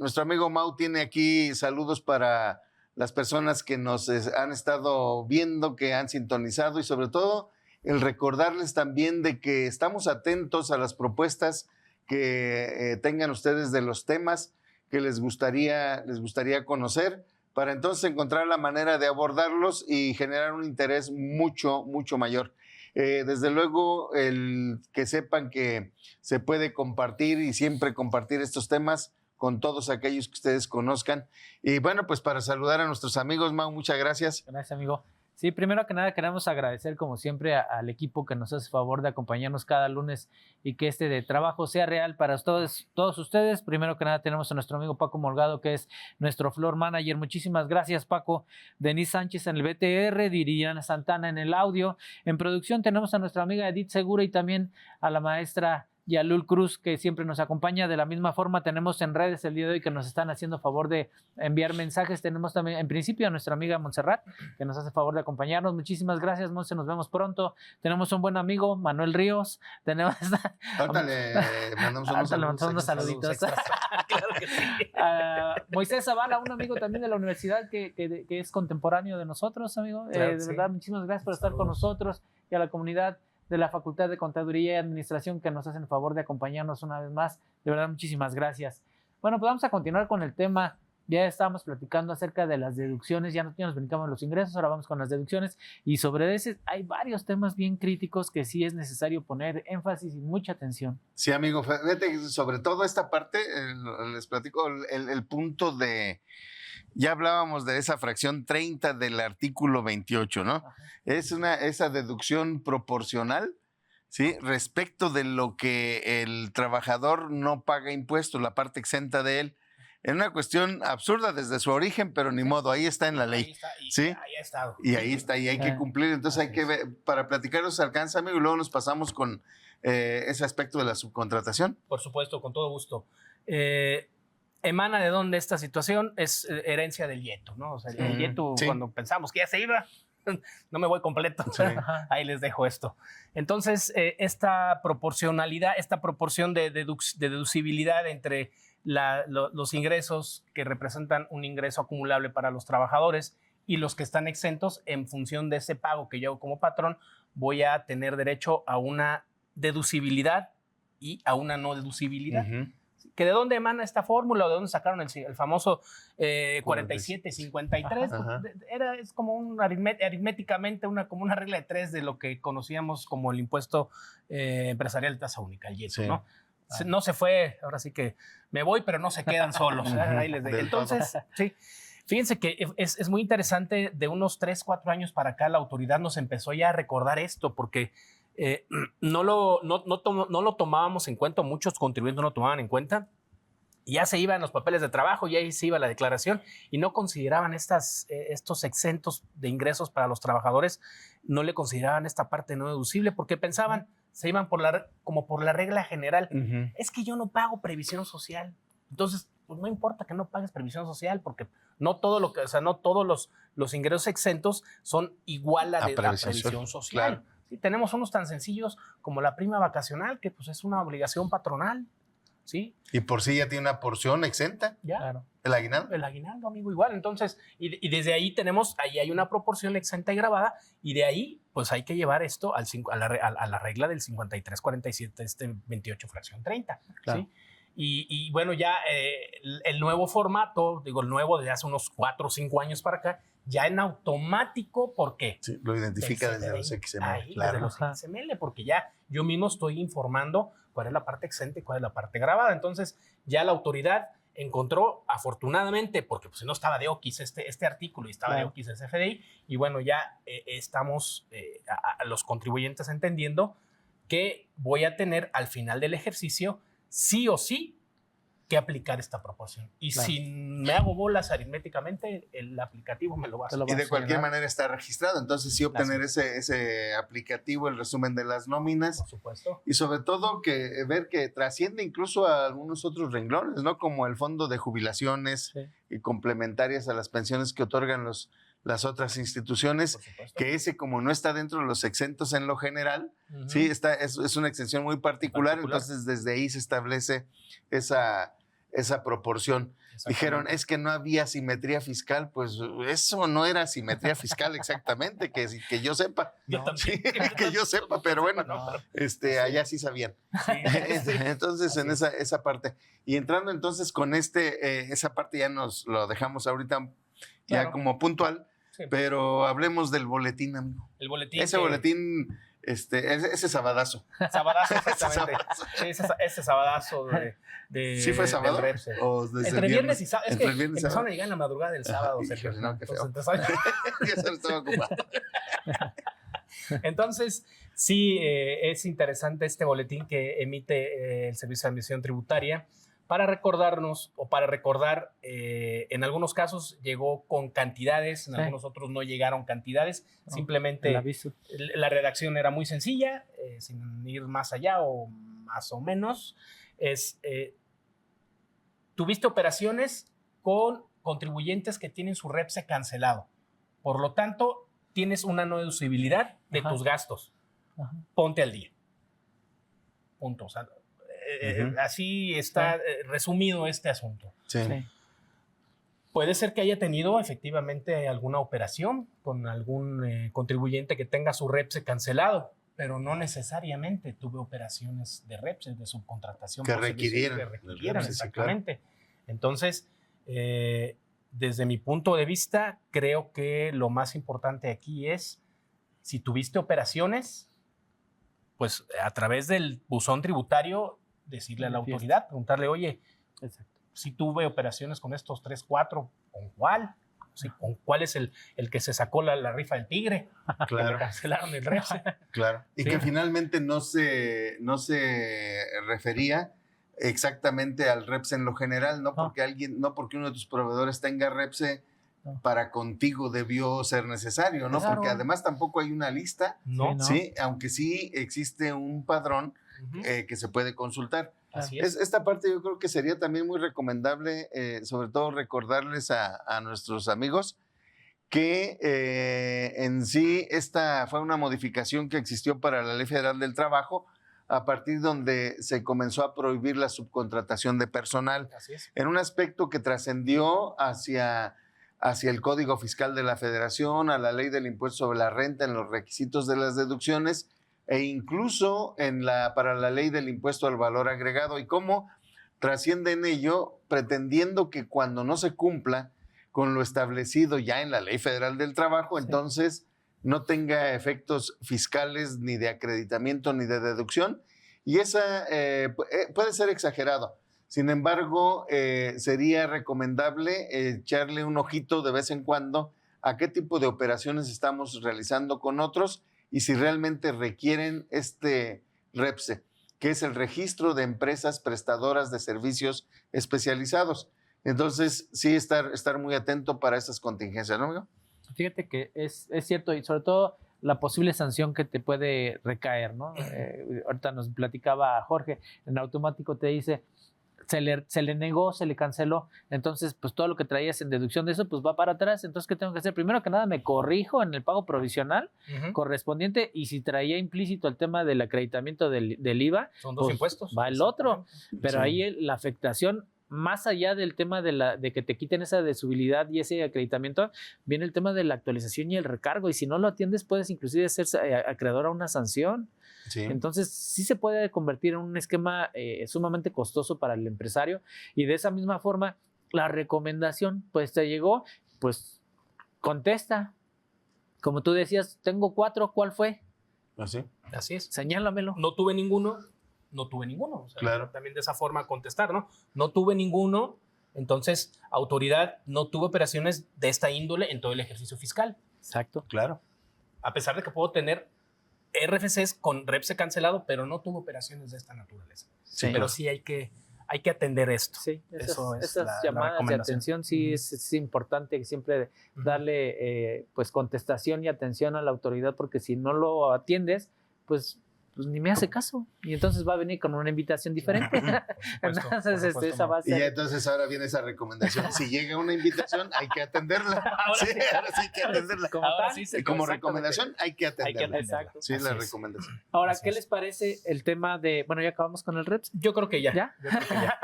[SPEAKER 3] Nuestro amigo Mau tiene aquí saludos para las personas que nos han estado viendo, que han sintonizado, y sobre todo el recordarles también de que estamos atentos a las propuestas que tengan ustedes de los temas que les gustaría conocer, para entonces encontrar la manera de abordarlos y generar un interés mucho, mucho mayor. Desde luego, el que sepan que se puede compartir y siempre compartir estos temas con todos aquellos que ustedes conozcan. Y bueno, pues para saludar a nuestros amigos, Mau, muchas gracias.
[SPEAKER 2] Gracias, amigo. Sí, primero que nada queremos agradecer como siempre al equipo que nos hace favor de acompañarnos cada lunes y que este de trabajo sea real para todos ustedes. Primero que nada tenemos a nuestro amigo Paco Molgado, que es nuestro floor manager. Muchísimas gracias, Paco. Denise Sánchez en el BTR, Diriana Santana en el audio. En producción tenemos a nuestra amiga Edith Segura y también a la maestra Yalul Cruz, que siempre nos acompaña. De la misma forma tenemos en redes el día de hoy que nos están haciendo favor de enviar mensajes. Tenemos también en principio a nuestra amiga Montserrat, que nos hace favor de acompañarnos. Muchísimas gracias, Monse, nos vemos pronto. Tenemos un buen amigo, Manuel Ríos. Tenemos
[SPEAKER 3] Ahorita le mandamos unos
[SPEAKER 2] saluditos.
[SPEAKER 4] Claro que sí.
[SPEAKER 2] Moisés Zavala, un amigo también de la universidad que es contemporáneo de nosotros, amigo.
[SPEAKER 4] Claro,
[SPEAKER 2] De verdad, muchísimas gracias por estar con nosotros y a la comunidad de la Facultad de Contaduría y Administración que nos hacen el favor de acompañarnos una vez más. De verdad, muchísimas gracias. Bueno, pues vamos a continuar con el tema. Ya estábamos platicando acerca de las deducciones, ya nos brincamos los ingresos, ahora vamos con las deducciones. Y sobre ese hay varios temas bien críticos que sí es necesario poner énfasis y mucha atención.
[SPEAKER 3] Sí, amigo, fíjate, sobre todo esta parte, les platico el punto de... Ya hablábamos de esa fracción 30 del artículo 28, ¿no?
[SPEAKER 2] Ajá.
[SPEAKER 3] Esa deducción proporcional, ¿sí? Respecto de lo que el trabajador no paga impuestos, la parte exenta de él. En una cuestión absurda desde su origen, pero ni modo, ahí está en la ley.
[SPEAKER 4] Ahí está,
[SPEAKER 3] ¿sí?
[SPEAKER 4] Ahí ha estado.
[SPEAKER 3] Y ahí está, y hay que cumplir. Entonces hay que ver, para platicar nos alcanza, amigo, y luego nos pasamos con ese aspecto de la subcontratación.
[SPEAKER 4] Por supuesto, con todo gusto. Emana de dónde esta situación es herencia del YETU, ¿no? O sea, el YETU,
[SPEAKER 3] sí.
[SPEAKER 4] cuando pensamos que ya se iba, no me voy completo.
[SPEAKER 3] Sí.
[SPEAKER 4] Ahí les dejo esto. Entonces, esta proporcionalidad, esta proporción de deducibilidad entre los ingresos que representan un ingreso acumulable para los trabajadores y los que están exentos, en función de ese pago que yo hago como patrón, voy a tener derecho a una deducibilidad y a una no deducibilidad. ¿Que de dónde emana esta fórmula o de dónde sacaron el famoso 47-53? Es como aritméticamente como una regla de 3 de lo que conocíamos como el impuesto empresarial de tasa única, el YETU, sí. ¿No? No se fue, ahora sí que me voy, pero no se quedan solos. Ahí les dejo. Entonces, sí. Fíjense que es muy interesante, de unos 3, 4 años para acá la autoridad nos empezó ya a recordar esto, porque no lo tomábamos en cuenta, muchos contribuyentes no lo tomaban en cuenta, y ya se iban los papeles de trabajo, ya se iba la declaración, y no consideraban estos exentos de ingresos para los trabajadores, no le consideraban esta parte no deducible, porque pensaban, se iban como por la regla general, es que yo no pago previsión social, entonces pues no importa que no pagues previsión social, porque no todos los ingresos exentos son igual a previsión social. Claro. Sí, tenemos unos tan sencillos como la prima vacacional, que pues es una obligación patronal, ¿sí?
[SPEAKER 3] Y por sí ya tiene una porción exenta.
[SPEAKER 4] Ya. Claro.
[SPEAKER 3] ¿El aguinaldo?
[SPEAKER 4] El aguinaldo, amigo, igual. Entonces, y desde ahí hay una proporción exenta y grabada, y de ahí, pues hay que llevar esto a la regla del 53-47, 28 fracción 30, claro. ¿Sí? Y bueno, ya el nuevo formato, el nuevo de hace unos 4 o 5 años para acá, ya en automático, ¿por qué?
[SPEAKER 3] Sí, lo identifica desde los XML.
[SPEAKER 4] Ahí, claro. Desde los XML, porque ya yo mismo estoy informando cuál es la parte exenta y cuál es la parte grabada. Entonces, ya la autoridad encontró, afortunadamente, porque pues, no estaba de OQIS este artículo y estaba de OQIS ese FDI, y bueno, ya estamos a los contribuyentes entendiendo que voy a tener al final del ejercicio sí o sí que aplicar esta proporción. Y claro, si me hago bolas aritméticamente, el aplicativo me lo va a hacer.
[SPEAKER 3] Y de cualquier manera está registrado. Entonces, sí obtener ese aplicativo, el resumen de las nóminas.
[SPEAKER 4] Por supuesto.
[SPEAKER 3] Y sobre todo, ver que trasciende incluso a algunos otros renglones, ¿no? Como el fondo de jubilaciones y complementarias a las pensiones que otorgan las otras instituciones, que ese como no está dentro de los exentos en lo general, sí, es una exención muy particular, entonces desde ahí se establece esa proporción. Dijeron, es que no había simetría fiscal, pues eso no era simetría fiscal exactamente, que yo sepa.
[SPEAKER 4] Yo también.
[SPEAKER 3] Sí, que yo sepa, pero bueno, allá sí sabían. Entonces, en esa parte. Y entrando entonces con esa parte ya nos lo dejamos ahorita ya como puntual.
[SPEAKER 4] Sí.
[SPEAKER 3] Pero hablemos del boletín, amigo.
[SPEAKER 4] El boletín.
[SPEAKER 3] Ese boletín, ese sabadazo.
[SPEAKER 4] Sabadazo, exactamente.
[SPEAKER 3] Sabadazo.
[SPEAKER 4] Sí, ese sabadazo
[SPEAKER 3] ¿Sí fue sábado?
[SPEAKER 4] del Repse.
[SPEAKER 3] ¿O desde
[SPEAKER 4] Entre viernes y sábado. Es que
[SPEAKER 3] Entre viernes y
[SPEAKER 4] empezaron
[SPEAKER 3] sábado.
[SPEAKER 4] a llegar en la madrugada del sábado,
[SPEAKER 3] Híjole,
[SPEAKER 4] Sergio.
[SPEAKER 3] no, qué feo.
[SPEAKER 4] Entonces,
[SPEAKER 3] Ya se estaba ocupado.
[SPEAKER 4] Entonces, sí, es interesante este boletín que emite el Servicio de Administración Tributaria para recordarnos o para recordar, en algunos casos llegó con cantidades, en algunos otros no llegaron cantidades, simplemente
[SPEAKER 2] El aviso.
[SPEAKER 4] la redacción era muy sencilla, sin ir más allá o más o menos, tuviste operaciones con contribuyentes que tienen su REPSE cancelado, por lo tanto, tienes una no deducibilidad de
[SPEAKER 2] Ajá.
[SPEAKER 4] tus gastos.
[SPEAKER 2] Ajá.
[SPEAKER 4] Ponte al día. Punto. O sea, así está resumido este asunto.
[SPEAKER 3] Sí.
[SPEAKER 2] Sí.
[SPEAKER 4] Puede ser que haya tenido efectivamente alguna operación con algún contribuyente que tenga su REPSE cancelado, pero no necesariamente tuve operaciones de REPSE, de subcontratación.
[SPEAKER 3] Que
[SPEAKER 4] por servicio,
[SPEAKER 3] requirieran.
[SPEAKER 4] que requirieran,
[SPEAKER 3] Sí, claro.
[SPEAKER 4] exactamente. Entonces, desde mi punto de vista, creo que lo más importante aquí es, si tuviste operaciones, pues a través del buzón tributario, decirle a la autoridad, preguntarle, oye,
[SPEAKER 2] Exacto.
[SPEAKER 4] si tuve operaciones con estos 3, 4, ¿con cuál? Sí, ¿con cuál es el que se sacó la rifa del tigre? Que le
[SPEAKER 3] Claro,
[SPEAKER 4] cancelaron el REPSE.
[SPEAKER 3] claro. Y
[SPEAKER 4] Sí.
[SPEAKER 3] que finalmente no se refería exactamente al REPSE en lo general, no porque uno de tus proveedores tenga REPSE,
[SPEAKER 2] No.
[SPEAKER 3] para contigo debió ser necesario, ¿no?
[SPEAKER 2] Claro.
[SPEAKER 3] Porque además tampoco hay una lista,
[SPEAKER 4] No,
[SPEAKER 2] ¿no?
[SPEAKER 3] sí, aunque sí existe un padrón
[SPEAKER 4] Ujú.
[SPEAKER 3] que se puede consultar.
[SPEAKER 4] Así es.
[SPEAKER 3] Esta parte yo creo que sería también muy recomendable, sobre todo recordarles a nuestros amigos que en sí esta fue una modificación que existió para la Ley Federal del Trabajo a partir donde se comenzó a prohibir la subcontratación de personal
[SPEAKER 4] Así es.
[SPEAKER 3] en un aspecto que trascendió hacia el Código Fiscal de la Federación, a la Ley del Impuesto sobre la Renta en los requisitos de las deducciones e incluso para la Ley del Impuesto al Valor Agregado, y cómo trasciende en ello pretendiendo que cuando no se cumpla con lo establecido ya en la Ley Federal del Trabajo,
[SPEAKER 2] Sí.
[SPEAKER 3] entonces no tenga efectos fiscales ni de acreditamiento ni de deducción, y esa puede ser exagerado. Sin embargo, sería recomendable echarle un ojito de vez en cuando a qué tipo de operaciones estamos realizando con otros y si realmente requieren este REPSE, que es el Registro de Empresas Prestadoras de Servicios Especializados. Entonces, sí, estar muy atento para esas contingencias, ¿no, amigo?
[SPEAKER 2] Fíjate que es cierto, y sobre todo la posible sanción que te puede recaer, ¿no? Ahorita nos platicaba Jorge, en automático te dice, se le negó, se le canceló, entonces pues todo lo que traías en deducción de eso pues va para atrás. Entonces, ¿qué tengo que hacer? Primero que nada me corrijo en el pago provisional
[SPEAKER 4] Ujú.
[SPEAKER 2] correspondiente, y si traía implícito el tema del acreditamiento del IVA,
[SPEAKER 4] Son dos
[SPEAKER 2] pues,
[SPEAKER 4] impuestos.
[SPEAKER 2] va el otro. Pero
[SPEAKER 3] Sí.
[SPEAKER 2] ahí la afectación, más allá del tema de que te quiten esa deducibilidad y ese acreditamiento, viene el tema de la actualización y el recargo, y si no lo atiendes puedes inclusive ser acreedor a una sanción.
[SPEAKER 3] Sí.
[SPEAKER 2] Entonces sí se puede convertir en un esquema sumamente costoso para el empresario, y de esa misma forma la recomendación pues te llegó, pues contesta. Como tú decías, tengo 4, ¿cuál fue?
[SPEAKER 3] ¿Así?
[SPEAKER 4] Así es.
[SPEAKER 2] Señálamelo.
[SPEAKER 4] No tuve ninguno. O sea,
[SPEAKER 3] Claro.
[SPEAKER 4] también de esa forma contestar, ¿no? No tuve ninguno, entonces, autoridad, no tuve operaciones de esta índole en todo el ejercicio fiscal.
[SPEAKER 2] Exacto.
[SPEAKER 3] Claro.
[SPEAKER 4] A pesar de que puedo tener RFCs con REPSE cancelado, pero no tuve operaciones de esta naturaleza.
[SPEAKER 3] Sí.
[SPEAKER 4] Pero sí hay que atender esto.
[SPEAKER 2] Sí,
[SPEAKER 4] Eso es
[SPEAKER 2] esas
[SPEAKER 4] la
[SPEAKER 2] llamadas de
[SPEAKER 4] recomendación.
[SPEAKER 2] atención sí
[SPEAKER 4] Ujú.
[SPEAKER 2] es importante siempre darle pues contestación y atención a la autoridad, porque si no lo atiendes, pues ni me hace caso, y entonces va a venir con una invitación diferente. Entonces esa va a
[SPEAKER 3] Y ya
[SPEAKER 2] ser.
[SPEAKER 3] entonces ahora viene esa recomendación. Si llega una invitación, hay que atenderla.
[SPEAKER 4] Ahora
[SPEAKER 3] Sí,
[SPEAKER 4] sí.
[SPEAKER 3] ahora sí hay que atenderla.
[SPEAKER 2] Como
[SPEAKER 4] Ahora
[SPEAKER 2] tal.
[SPEAKER 4] sí se-
[SPEAKER 3] Y como
[SPEAKER 4] exactamente.
[SPEAKER 3] recomendación, hay que atenderla.
[SPEAKER 2] Exacto.
[SPEAKER 3] Sí, es la
[SPEAKER 4] Así es.
[SPEAKER 3] recomendación.
[SPEAKER 2] Ahora,
[SPEAKER 4] Así
[SPEAKER 2] ¿qué
[SPEAKER 4] es.
[SPEAKER 2] les parece el tema de, bueno, ya acabamos con el REPS?
[SPEAKER 4] Yo creo que ya.
[SPEAKER 2] ¿Ya?
[SPEAKER 4] Yo creo que ya.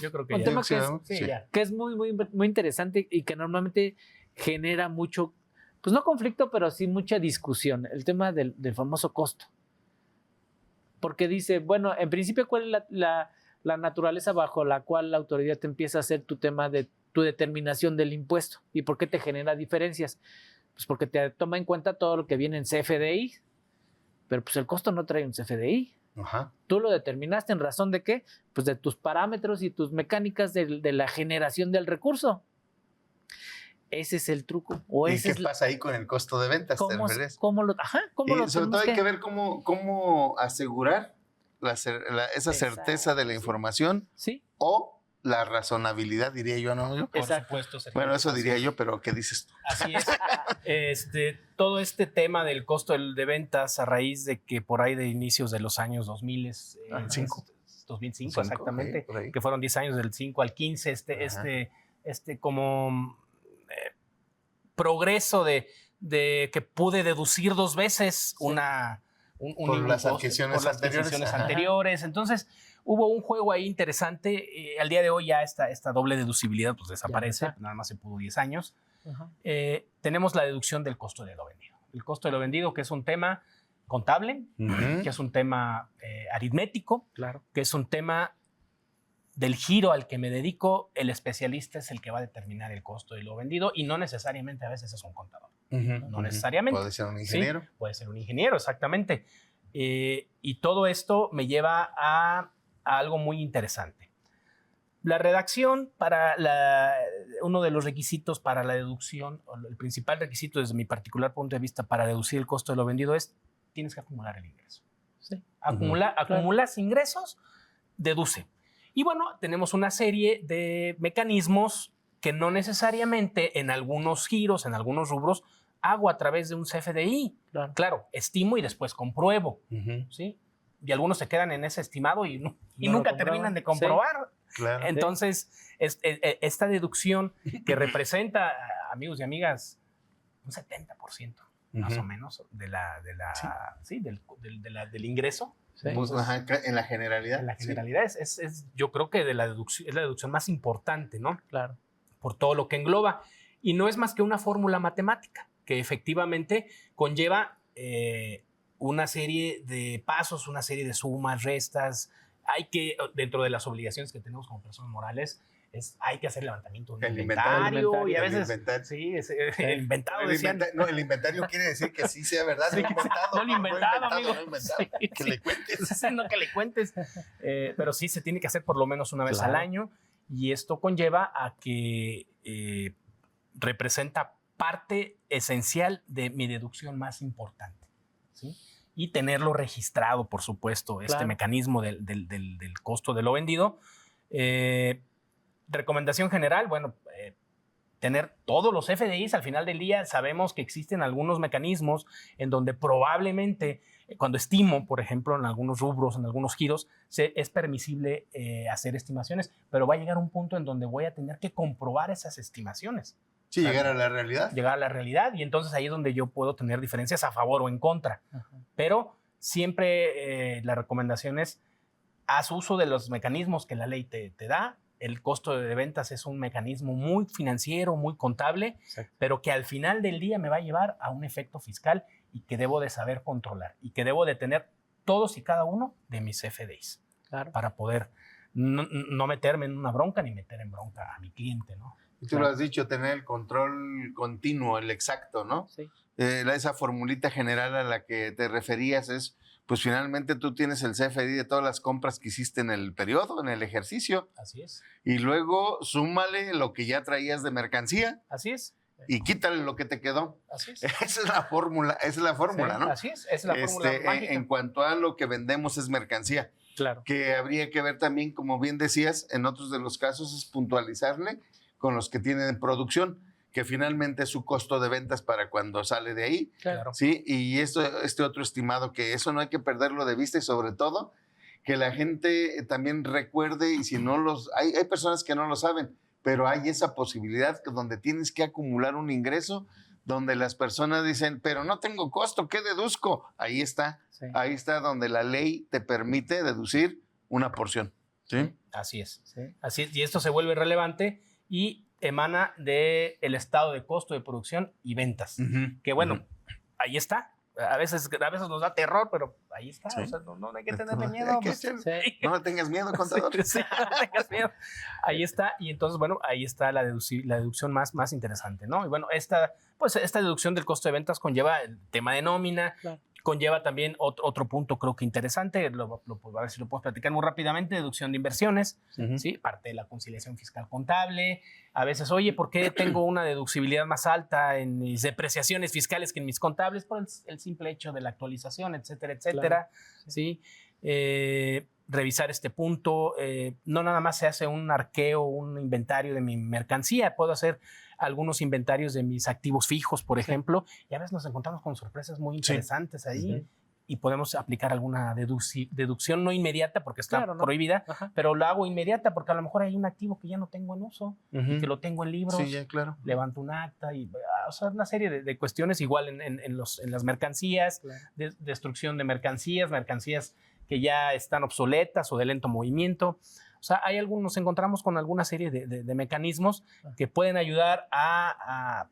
[SPEAKER 4] Yo creo que
[SPEAKER 2] Un
[SPEAKER 4] ya.
[SPEAKER 2] tema que es,
[SPEAKER 4] Sí,
[SPEAKER 3] Sí.
[SPEAKER 4] ya.
[SPEAKER 2] que es muy, muy, muy interesante y que normalmente genera mucho, pues no conflicto, pero sí mucha discusión, el tema del famoso costo. Porque dice, bueno, en principio, ¿cuál es la naturaleza bajo la cual la autoridad te empieza a hacer tu tema de tu determinación del impuesto? ¿Y por qué te genera diferencias? Pues porque te toma en cuenta todo lo que viene en CFDI, pero pues el costo no trae un CFDI.
[SPEAKER 3] Ajá.
[SPEAKER 2] Tú lo determinaste en razón de qué? Pues de tus parámetros y tus mecánicas de la generación del recurso. Ese es el truco. O
[SPEAKER 3] ¿Y
[SPEAKER 2] ese
[SPEAKER 3] qué pasa ahí con el costo de ventas? ¿Te refieres?
[SPEAKER 2] ¿Cómo lo
[SPEAKER 3] Y sobre todo hay
[SPEAKER 2] tenemos
[SPEAKER 3] que ver cómo asegurar esa certeza de la
[SPEAKER 2] Exacto.
[SPEAKER 3] información
[SPEAKER 2] Sí,
[SPEAKER 3] o la razonabilidad, diría yo, ¿no?
[SPEAKER 4] Por
[SPEAKER 2] exacto.
[SPEAKER 4] supuesto, Sergio.
[SPEAKER 3] Bueno, eso
[SPEAKER 4] Así
[SPEAKER 3] diría
[SPEAKER 4] es.
[SPEAKER 3] yo, pero ¿qué dices tú?
[SPEAKER 4] Así es. Todo este tema del costo de ventas a raíz de que por ahí de inicios de los años 2000,
[SPEAKER 3] Ajá.
[SPEAKER 4] 2005 exactamente,
[SPEAKER 3] por ahí.
[SPEAKER 4] que fueron 10 años del 5 al 15, como progreso de que pude deducir 2 veces un
[SPEAKER 3] Por las
[SPEAKER 4] costo,
[SPEAKER 3] adquisiciones
[SPEAKER 4] por las
[SPEAKER 3] anteriores.
[SPEAKER 4] adquisiciones
[SPEAKER 3] Ajá.
[SPEAKER 4] anteriores. Entonces, hubo un juego ahí interesante. Al día de hoy ya esta doble deducibilidad pues desaparece,
[SPEAKER 2] Ya no está.
[SPEAKER 4] nada más se pudo 10 años.
[SPEAKER 2] Ajá.
[SPEAKER 4] Tenemos la deducción del costo de lo vendido. El costo de lo vendido, que es un tema contable,
[SPEAKER 3] Ujú.
[SPEAKER 4] que es un tema aritmético,
[SPEAKER 2] Claro.
[SPEAKER 4] que es un tema del giro al que me dedico. El especialista es el que va a determinar el costo de lo vendido y no necesariamente a veces es un contador.
[SPEAKER 3] Ujú.
[SPEAKER 4] No necesariamente.
[SPEAKER 3] Puede ser un
[SPEAKER 4] ¿Sí?
[SPEAKER 3] ingeniero.
[SPEAKER 4] Puede ser un ingeniero, exactamente. Y todo esto me lleva a algo muy interesante. La redacción uno de los requisitos para la deducción, o el principal requisito desde mi particular punto de vista para deducir el costo de lo vendido es tienes que acumular el ingreso.
[SPEAKER 2] Sí.
[SPEAKER 4] Acumulas ingresos, deduce. Y bueno, tenemos una serie de mecanismos que no necesariamente en algunos giros, en algunos rubros, hago a través de un CFDI.
[SPEAKER 2] Claro.
[SPEAKER 4] Claro, estimo y después compruebo,
[SPEAKER 3] Ujú.
[SPEAKER 4] ¿sí? Y algunos se quedan en ese estimado y
[SPEAKER 2] No
[SPEAKER 4] nunca
[SPEAKER 2] lo
[SPEAKER 4] terminan de
[SPEAKER 2] comproban.
[SPEAKER 4] comprobar.
[SPEAKER 3] Claro.
[SPEAKER 4] Entonces, esta deducción que representa, amigos y amigas, un 70% más
[SPEAKER 3] Ujú.
[SPEAKER 4] o menos del ingreso.
[SPEAKER 2] Sí.
[SPEAKER 3] Pues, ajá, en la generalidad.
[SPEAKER 4] En la
[SPEAKER 3] sí.
[SPEAKER 4] generalidad yo creo que es la deducción más importante, ¿no?
[SPEAKER 2] Claro.
[SPEAKER 4] Por todo lo que engloba. Y no es más que una fórmula matemática que efectivamente conlleva una serie de pasos, una serie de sumas, restas. Dentro de las obligaciones que tenemos como personas morales, hay que hacer levantamiento de un
[SPEAKER 3] El
[SPEAKER 4] inventario, y a
[SPEAKER 3] el
[SPEAKER 4] veces...
[SPEAKER 3] inventario.
[SPEAKER 4] Sí, el inventado,
[SPEAKER 3] El
[SPEAKER 4] decían.
[SPEAKER 3] no, el inventario quiere decir que sí sea verdad.
[SPEAKER 4] Sí,
[SPEAKER 3] No inventado.
[SPEAKER 4] no lo inventado, amigo.
[SPEAKER 3] No inventado.
[SPEAKER 4] Sí,
[SPEAKER 3] Que
[SPEAKER 4] sí.
[SPEAKER 3] le cuentes.
[SPEAKER 4] No que le cuentes. Pero sí se tiene que hacer por lo menos una vez
[SPEAKER 2] Claro.
[SPEAKER 4] al año, y esto conlleva a que representa parte esencial de mi deducción más importante, ¿sí? Y tenerlo registrado, por supuesto, este
[SPEAKER 2] Claro.
[SPEAKER 4] mecanismo del costo de lo vendido. Recomendación general, bueno, tener todos los FDIs al final del día. Sabemos que existen algunos mecanismos en donde probablemente cuando estimo, por ejemplo, en algunos rubros, en algunos giros, es permisible hacer estimaciones, pero va a llegar un punto en donde voy a tener que comprobar esas estimaciones.
[SPEAKER 3] Sí, llegar a la realidad.
[SPEAKER 4] Llegar a la realidad, y entonces ahí es donde yo puedo tener diferencias a favor o en contra.
[SPEAKER 2] Ajá.
[SPEAKER 4] Pero siempre la recomendación es haz uso de los mecanismos que la ley te da. El costo de ventas es un mecanismo muy financiero, muy contable,
[SPEAKER 2] Exacto.
[SPEAKER 4] pero que al final del día me va a llevar a un efecto fiscal y que debo de saber controlar y que debo de tener todos y cada uno de mis FDIs
[SPEAKER 2] Claro.
[SPEAKER 4] para poder no meterme en una bronca ni meter en bronca a mi cliente, ¿no?
[SPEAKER 3] Y tú lo has dicho, tener el control continuo, el exacto, ¿no?
[SPEAKER 2] Sí.
[SPEAKER 3] Esa formulita general a la que te referías es, pues finalmente tú tienes el CFDI de todas las compras que hiciste en el periodo, en el ejercicio,
[SPEAKER 4] Así es.
[SPEAKER 3] y luego súmale lo que ya traías de mercancía
[SPEAKER 4] Así es.
[SPEAKER 3] y quítale lo que te quedó.
[SPEAKER 4] Así es.
[SPEAKER 3] Esa es la fórmula,
[SPEAKER 4] Sí,
[SPEAKER 3] ¿no?
[SPEAKER 4] así es la fórmula mágica.
[SPEAKER 3] En cuanto a lo que vendemos es mercancía,
[SPEAKER 2] Claro.
[SPEAKER 3] que habría que ver también, como bien decías, en otros de los casos es puntualizarle con los que tienen producción, que finalmente es su costo de ventas para cuando sale de ahí,
[SPEAKER 4] Claro.
[SPEAKER 3] ¿sí? Y este otro estimado, que eso no hay que perderlo de vista, y sobre todo que la gente también recuerde, y si no hay personas que no lo saben, pero hay esa posibilidad donde tienes que acumular un ingreso, donde las personas dicen, pero no tengo costo, ¿qué deduzco? Ahí está donde la ley te permite deducir una porción, ¿sí?
[SPEAKER 4] Así es.
[SPEAKER 2] Sí.
[SPEAKER 4] Así es. Y esto se vuelve relevante y emana del estado de costo de producción y ventas. Que bueno, ahí está. A veces nos da terror, pero ahí está.
[SPEAKER 3] Sí.
[SPEAKER 4] O sea, no hay que tenerle miedo. Pues,
[SPEAKER 2] Sí.
[SPEAKER 3] No le tengas miedo, contador.
[SPEAKER 4] Sí, no tengas miedo. Ahí está. Y entonces, bueno, ahí está la deducción más interesante, ¿no? Y bueno, esta deducción del costo de ventas conlleva el tema de nómina,
[SPEAKER 2] Claro.
[SPEAKER 4] conlleva también otro punto creo que interesante, a ver si lo puedo platicar muy rápidamente, deducción de inversiones, ¿sí? Parte de la conciliación fiscal contable. A veces, oye, ¿por qué tengo una deducibilidad más alta en mis depreciaciones fiscales que en mis contables? Por el simple hecho de la actualización, etcétera, etcétera.
[SPEAKER 2] Claro.
[SPEAKER 4] ¿Sí? Revisar este punto. No nada más se hace un arqueo, un inventario de mi mercancía, puedo hacer algunos inventarios de mis activos fijos, por ejemplo, y a veces nos encontramos con sorpresas muy interesantes ahí. Y podemos aplicar alguna deducción no inmediata porque está
[SPEAKER 2] Claro, ¿no?
[SPEAKER 4] prohibida,
[SPEAKER 2] Ajá.
[SPEAKER 4] pero la hago inmediata porque a lo mejor hay un activo que ya no tengo en uso, y que lo tengo en libros,
[SPEAKER 3] Sí, ya, claro.
[SPEAKER 4] levanto un acta, y, o sea, una serie de cuestiones igual en las mercancías,
[SPEAKER 2] Claro.
[SPEAKER 4] destrucción de mercancías que ya están obsoletas o de lento movimiento. O sea, nos encontramos con alguna serie de mecanismos que pueden ayudar a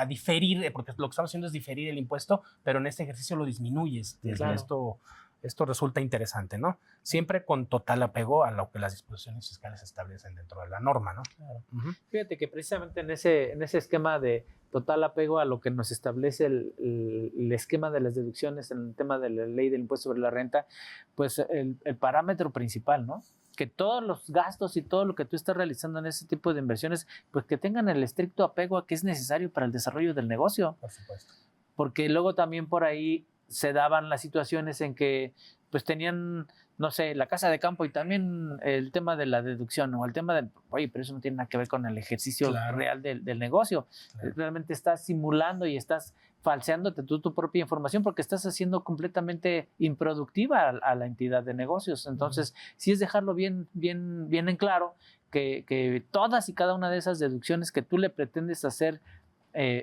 [SPEAKER 4] diferir, porque lo que estamos haciendo es diferir el impuesto, pero en este ejercicio lo disminuyes.
[SPEAKER 2] Claro.
[SPEAKER 4] Esto resulta interesante, ¿no? Siempre con total apego a lo que las disposiciones fiscales establecen dentro de la norma, ¿no?
[SPEAKER 2] Claro.
[SPEAKER 4] Uh-huh.
[SPEAKER 2] Fíjate que precisamente en ese esquema de total apego a lo que nos establece el esquema de las deducciones en el tema de la ley del impuesto sobre la renta, pues el parámetro principal, ¿no? Que todos los gastos y todo lo que tú estás realizando en ese tipo de inversiones, pues que tengan el estricto apego a que es necesario para el desarrollo del negocio.
[SPEAKER 4] Por supuesto.
[SPEAKER 2] Porque luego también por ahí se daban las situaciones en que pues tenían, no sé, la casa de campo y también el tema de la deducción o el tema de, oye, pero eso no tiene nada que ver con el ejercicio real del negocio. Claro. Realmente estás simulando y estás falseándote tu propia información porque estás haciendo completamente improductiva a la entidad de negocios. Entonces, sí es dejarlo bien en claro que todas y cada una de esas deducciones que tú le pretendes hacer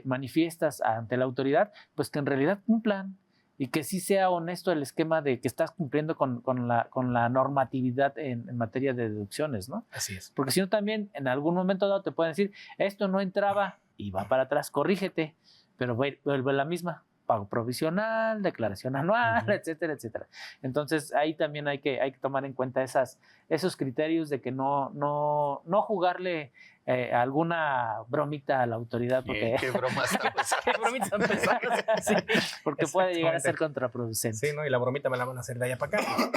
[SPEAKER 2] manifiestas ante la autoridad, pues que en realidad cumplan y que sí sea honesto el esquema de que estás cumpliendo con la normatividad en materia de deducciones, ¿no?
[SPEAKER 4] Así es.
[SPEAKER 2] Porque si no también en algún momento dado te pueden decir, esto no entraba y va para atrás, corrígete, pero vuelve la misma, pago provisional, declaración anual, etcétera, etcétera. Entonces ahí también hay que tomar en cuenta esos criterios de que no jugarle alguna bromita a la autoridad porque
[SPEAKER 3] ¿Qué bromas
[SPEAKER 4] ¿Qué bromita empezaron? Sí,
[SPEAKER 2] porque puede llegar a ser contraproducente.
[SPEAKER 4] Sí, ¿no? Y la bromita me la van a hacer de allá para acá.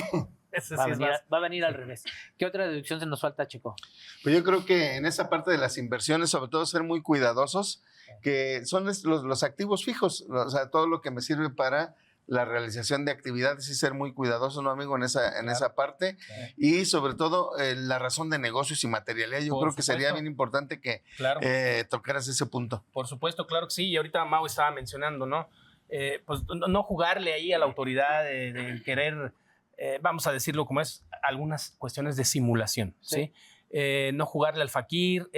[SPEAKER 2] Va a venir al revés. ¿Qué otra deducción se nos falta, Chico?
[SPEAKER 3] Pues yo creo que en esa parte de las inversiones, sobre todo ser muy cuidadosos, que son los activos fijos, o sea, todo lo que me sirve para la realización de actividades y ser muy cuidadoso, ¿no, amigo? En esa parte. Claro. Y sobre todo la razón de negocios y materialidad. Yo creo que sería bien importante que tocaras ese punto.
[SPEAKER 4] Por supuesto, claro que sí. Y ahorita Mau estaba mencionando, ¿no? Pues no jugarle ahí a la autoridad de querer, vamos a decirlo como es, algunas cuestiones de simulación, ¿sí? No jugarle al fakir.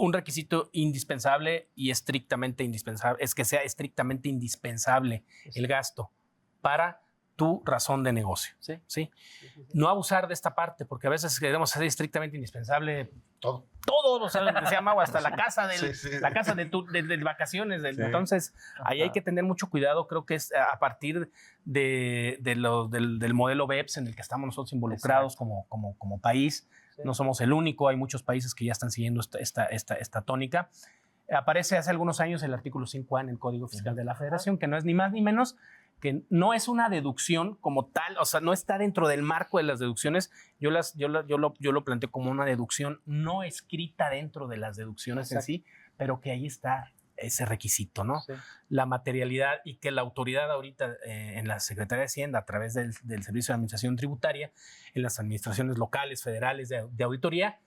[SPEAKER 4] Un requisito indispensable y estrictamente indispensable es que sea estrictamente indispensable el gasto para tu razón de negocio. ¿Sí? No abusar de esta parte, porque a veces queremos ser estrictamente indispensable todo, o sea, decía Mau, hasta la casa la casa de vacaciones. Entonces, ahí hay que tener mucho cuidado. Creo que es a partir del modelo BEPS en el que estamos nosotros involucrados como país. No somos el único, hay muchos países que ya están siguiendo esta tónica. Aparece hace algunos años el artículo 5A en el Código Fiscal de la Federación, que no es ni más ni menos, que no es una deducción como tal, o sea, no está dentro del marco de las deducciones. Yo lo planteo como una deducción no escrita dentro de las deducciones en sí, pero que ahí está ese requisito, ¿no? Sí. La materialidad, y que la autoridad ahorita en la Secretaría de Hacienda, a través del Servicio de Administración Tributaria, en las administraciones locales, federales de auditoría,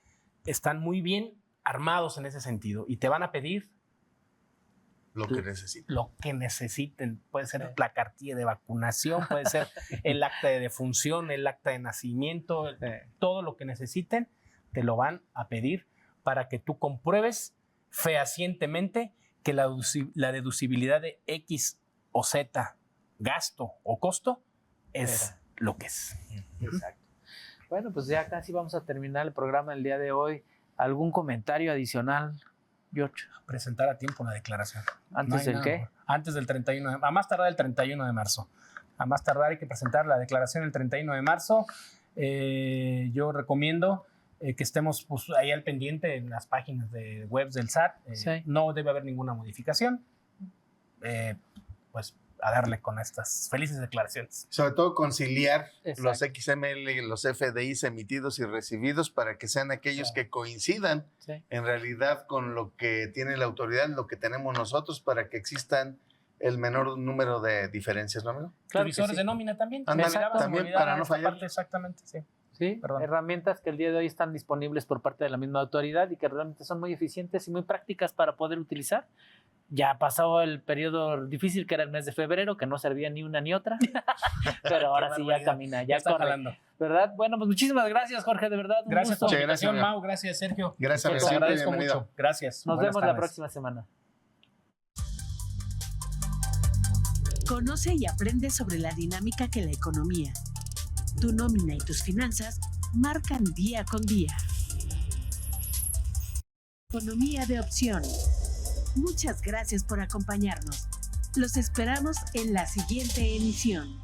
[SPEAKER 4] están muy bien armados en ese sentido y te van a pedir
[SPEAKER 3] lo que necesiten.
[SPEAKER 4] Lo que necesiten. Puede ser la cartilla de vacunación, puede ser el acta de defunción, el acta de nacimiento, todo lo que necesiten, te lo van a pedir para que tú compruebes fehacientemente que la deducibilidad de X o Z gasto o costo es lo que es.
[SPEAKER 2] Exacto. Bueno, pues ya casi vamos a terminar el programa el día de hoy. ¿Algún comentario adicional George.
[SPEAKER 4] Presentar a tiempo la declaración.
[SPEAKER 2] ¿Antes del
[SPEAKER 4] nada
[SPEAKER 2] qué?
[SPEAKER 4] mejor. Antes del 31 a más tardar el 31 de marzo. A más tardar hay que presentar la declaración el 31 de marzo. Yo recomiendo que estemos pues, ahí al pendiente en las páginas de webs del SAT.
[SPEAKER 2] Sí.
[SPEAKER 4] No debe haber ninguna modificación. Pues a darle con estas felices declaraciones.
[SPEAKER 3] Sobre todo conciliar
[SPEAKER 2] Exacto.
[SPEAKER 3] los XML, los FDIs emitidos y recibidos para que sean aquellos que coincidan
[SPEAKER 2] Sí.
[SPEAKER 3] en realidad con lo que tiene la autoridad, lo que tenemos nosotros, para que existan el menor número de diferencias, ¿no, amigo?
[SPEAKER 2] Claro que
[SPEAKER 4] Revisores
[SPEAKER 2] sí.
[SPEAKER 4] de nómina también.
[SPEAKER 3] Ándale,
[SPEAKER 4] Me olvidaba, se me
[SPEAKER 3] también,
[SPEAKER 4] olvidaba
[SPEAKER 3] para no
[SPEAKER 4] esta
[SPEAKER 3] fallar.
[SPEAKER 4] parte, exactamente, sí.
[SPEAKER 2] Sí,
[SPEAKER 4] Perdón.
[SPEAKER 2] herramientas que el día de hoy están disponibles por parte de la misma autoridad y que realmente son muy eficientes y muy prácticas para poder utilizar. Ya pasó el periodo difícil que era el mes de febrero, que no servía ni una ni otra, pero ahora sí ya
[SPEAKER 4] barbaridad.
[SPEAKER 2] camina, ya
[SPEAKER 4] está
[SPEAKER 2] corre,
[SPEAKER 4] jalando.
[SPEAKER 2] ¿verdad? Bueno, pues muchísimas gracias, Jorge, de verdad. Un
[SPEAKER 4] Gracias por
[SPEAKER 2] gusto.
[SPEAKER 4] la
[SPEAKER 3] Muchas gracias,
[SPEAKER 4] invitación,
[SPEAKER 3] amigo.
[SPEAKER 4] Mau. Gracias, Sergio.
[SPEAKER 3] Gracias,
[SPEAKER 4] Te
[SPEAKER 3] amigo. Siempre
[SPEAKER 4] agradezco
[SPEAKER 3] bienvenido.
[SPEAKER 4] mucho. Gracias.
[SPEAKER 2] Nos
[SPEAKER 4] Buenas
[SPEAKER 2] vemos la
[SPEAKER 4] tardes.
[SPEAKER 2] próxima semana.
[SPEAKER 1] Conoce y aprende sobre la dinámica que la economía, tu nómina y tus finanzas marcan día con día. Economía de opción. Muchas gracias por acompañarnos. Los esperamos en la siguiente emisión.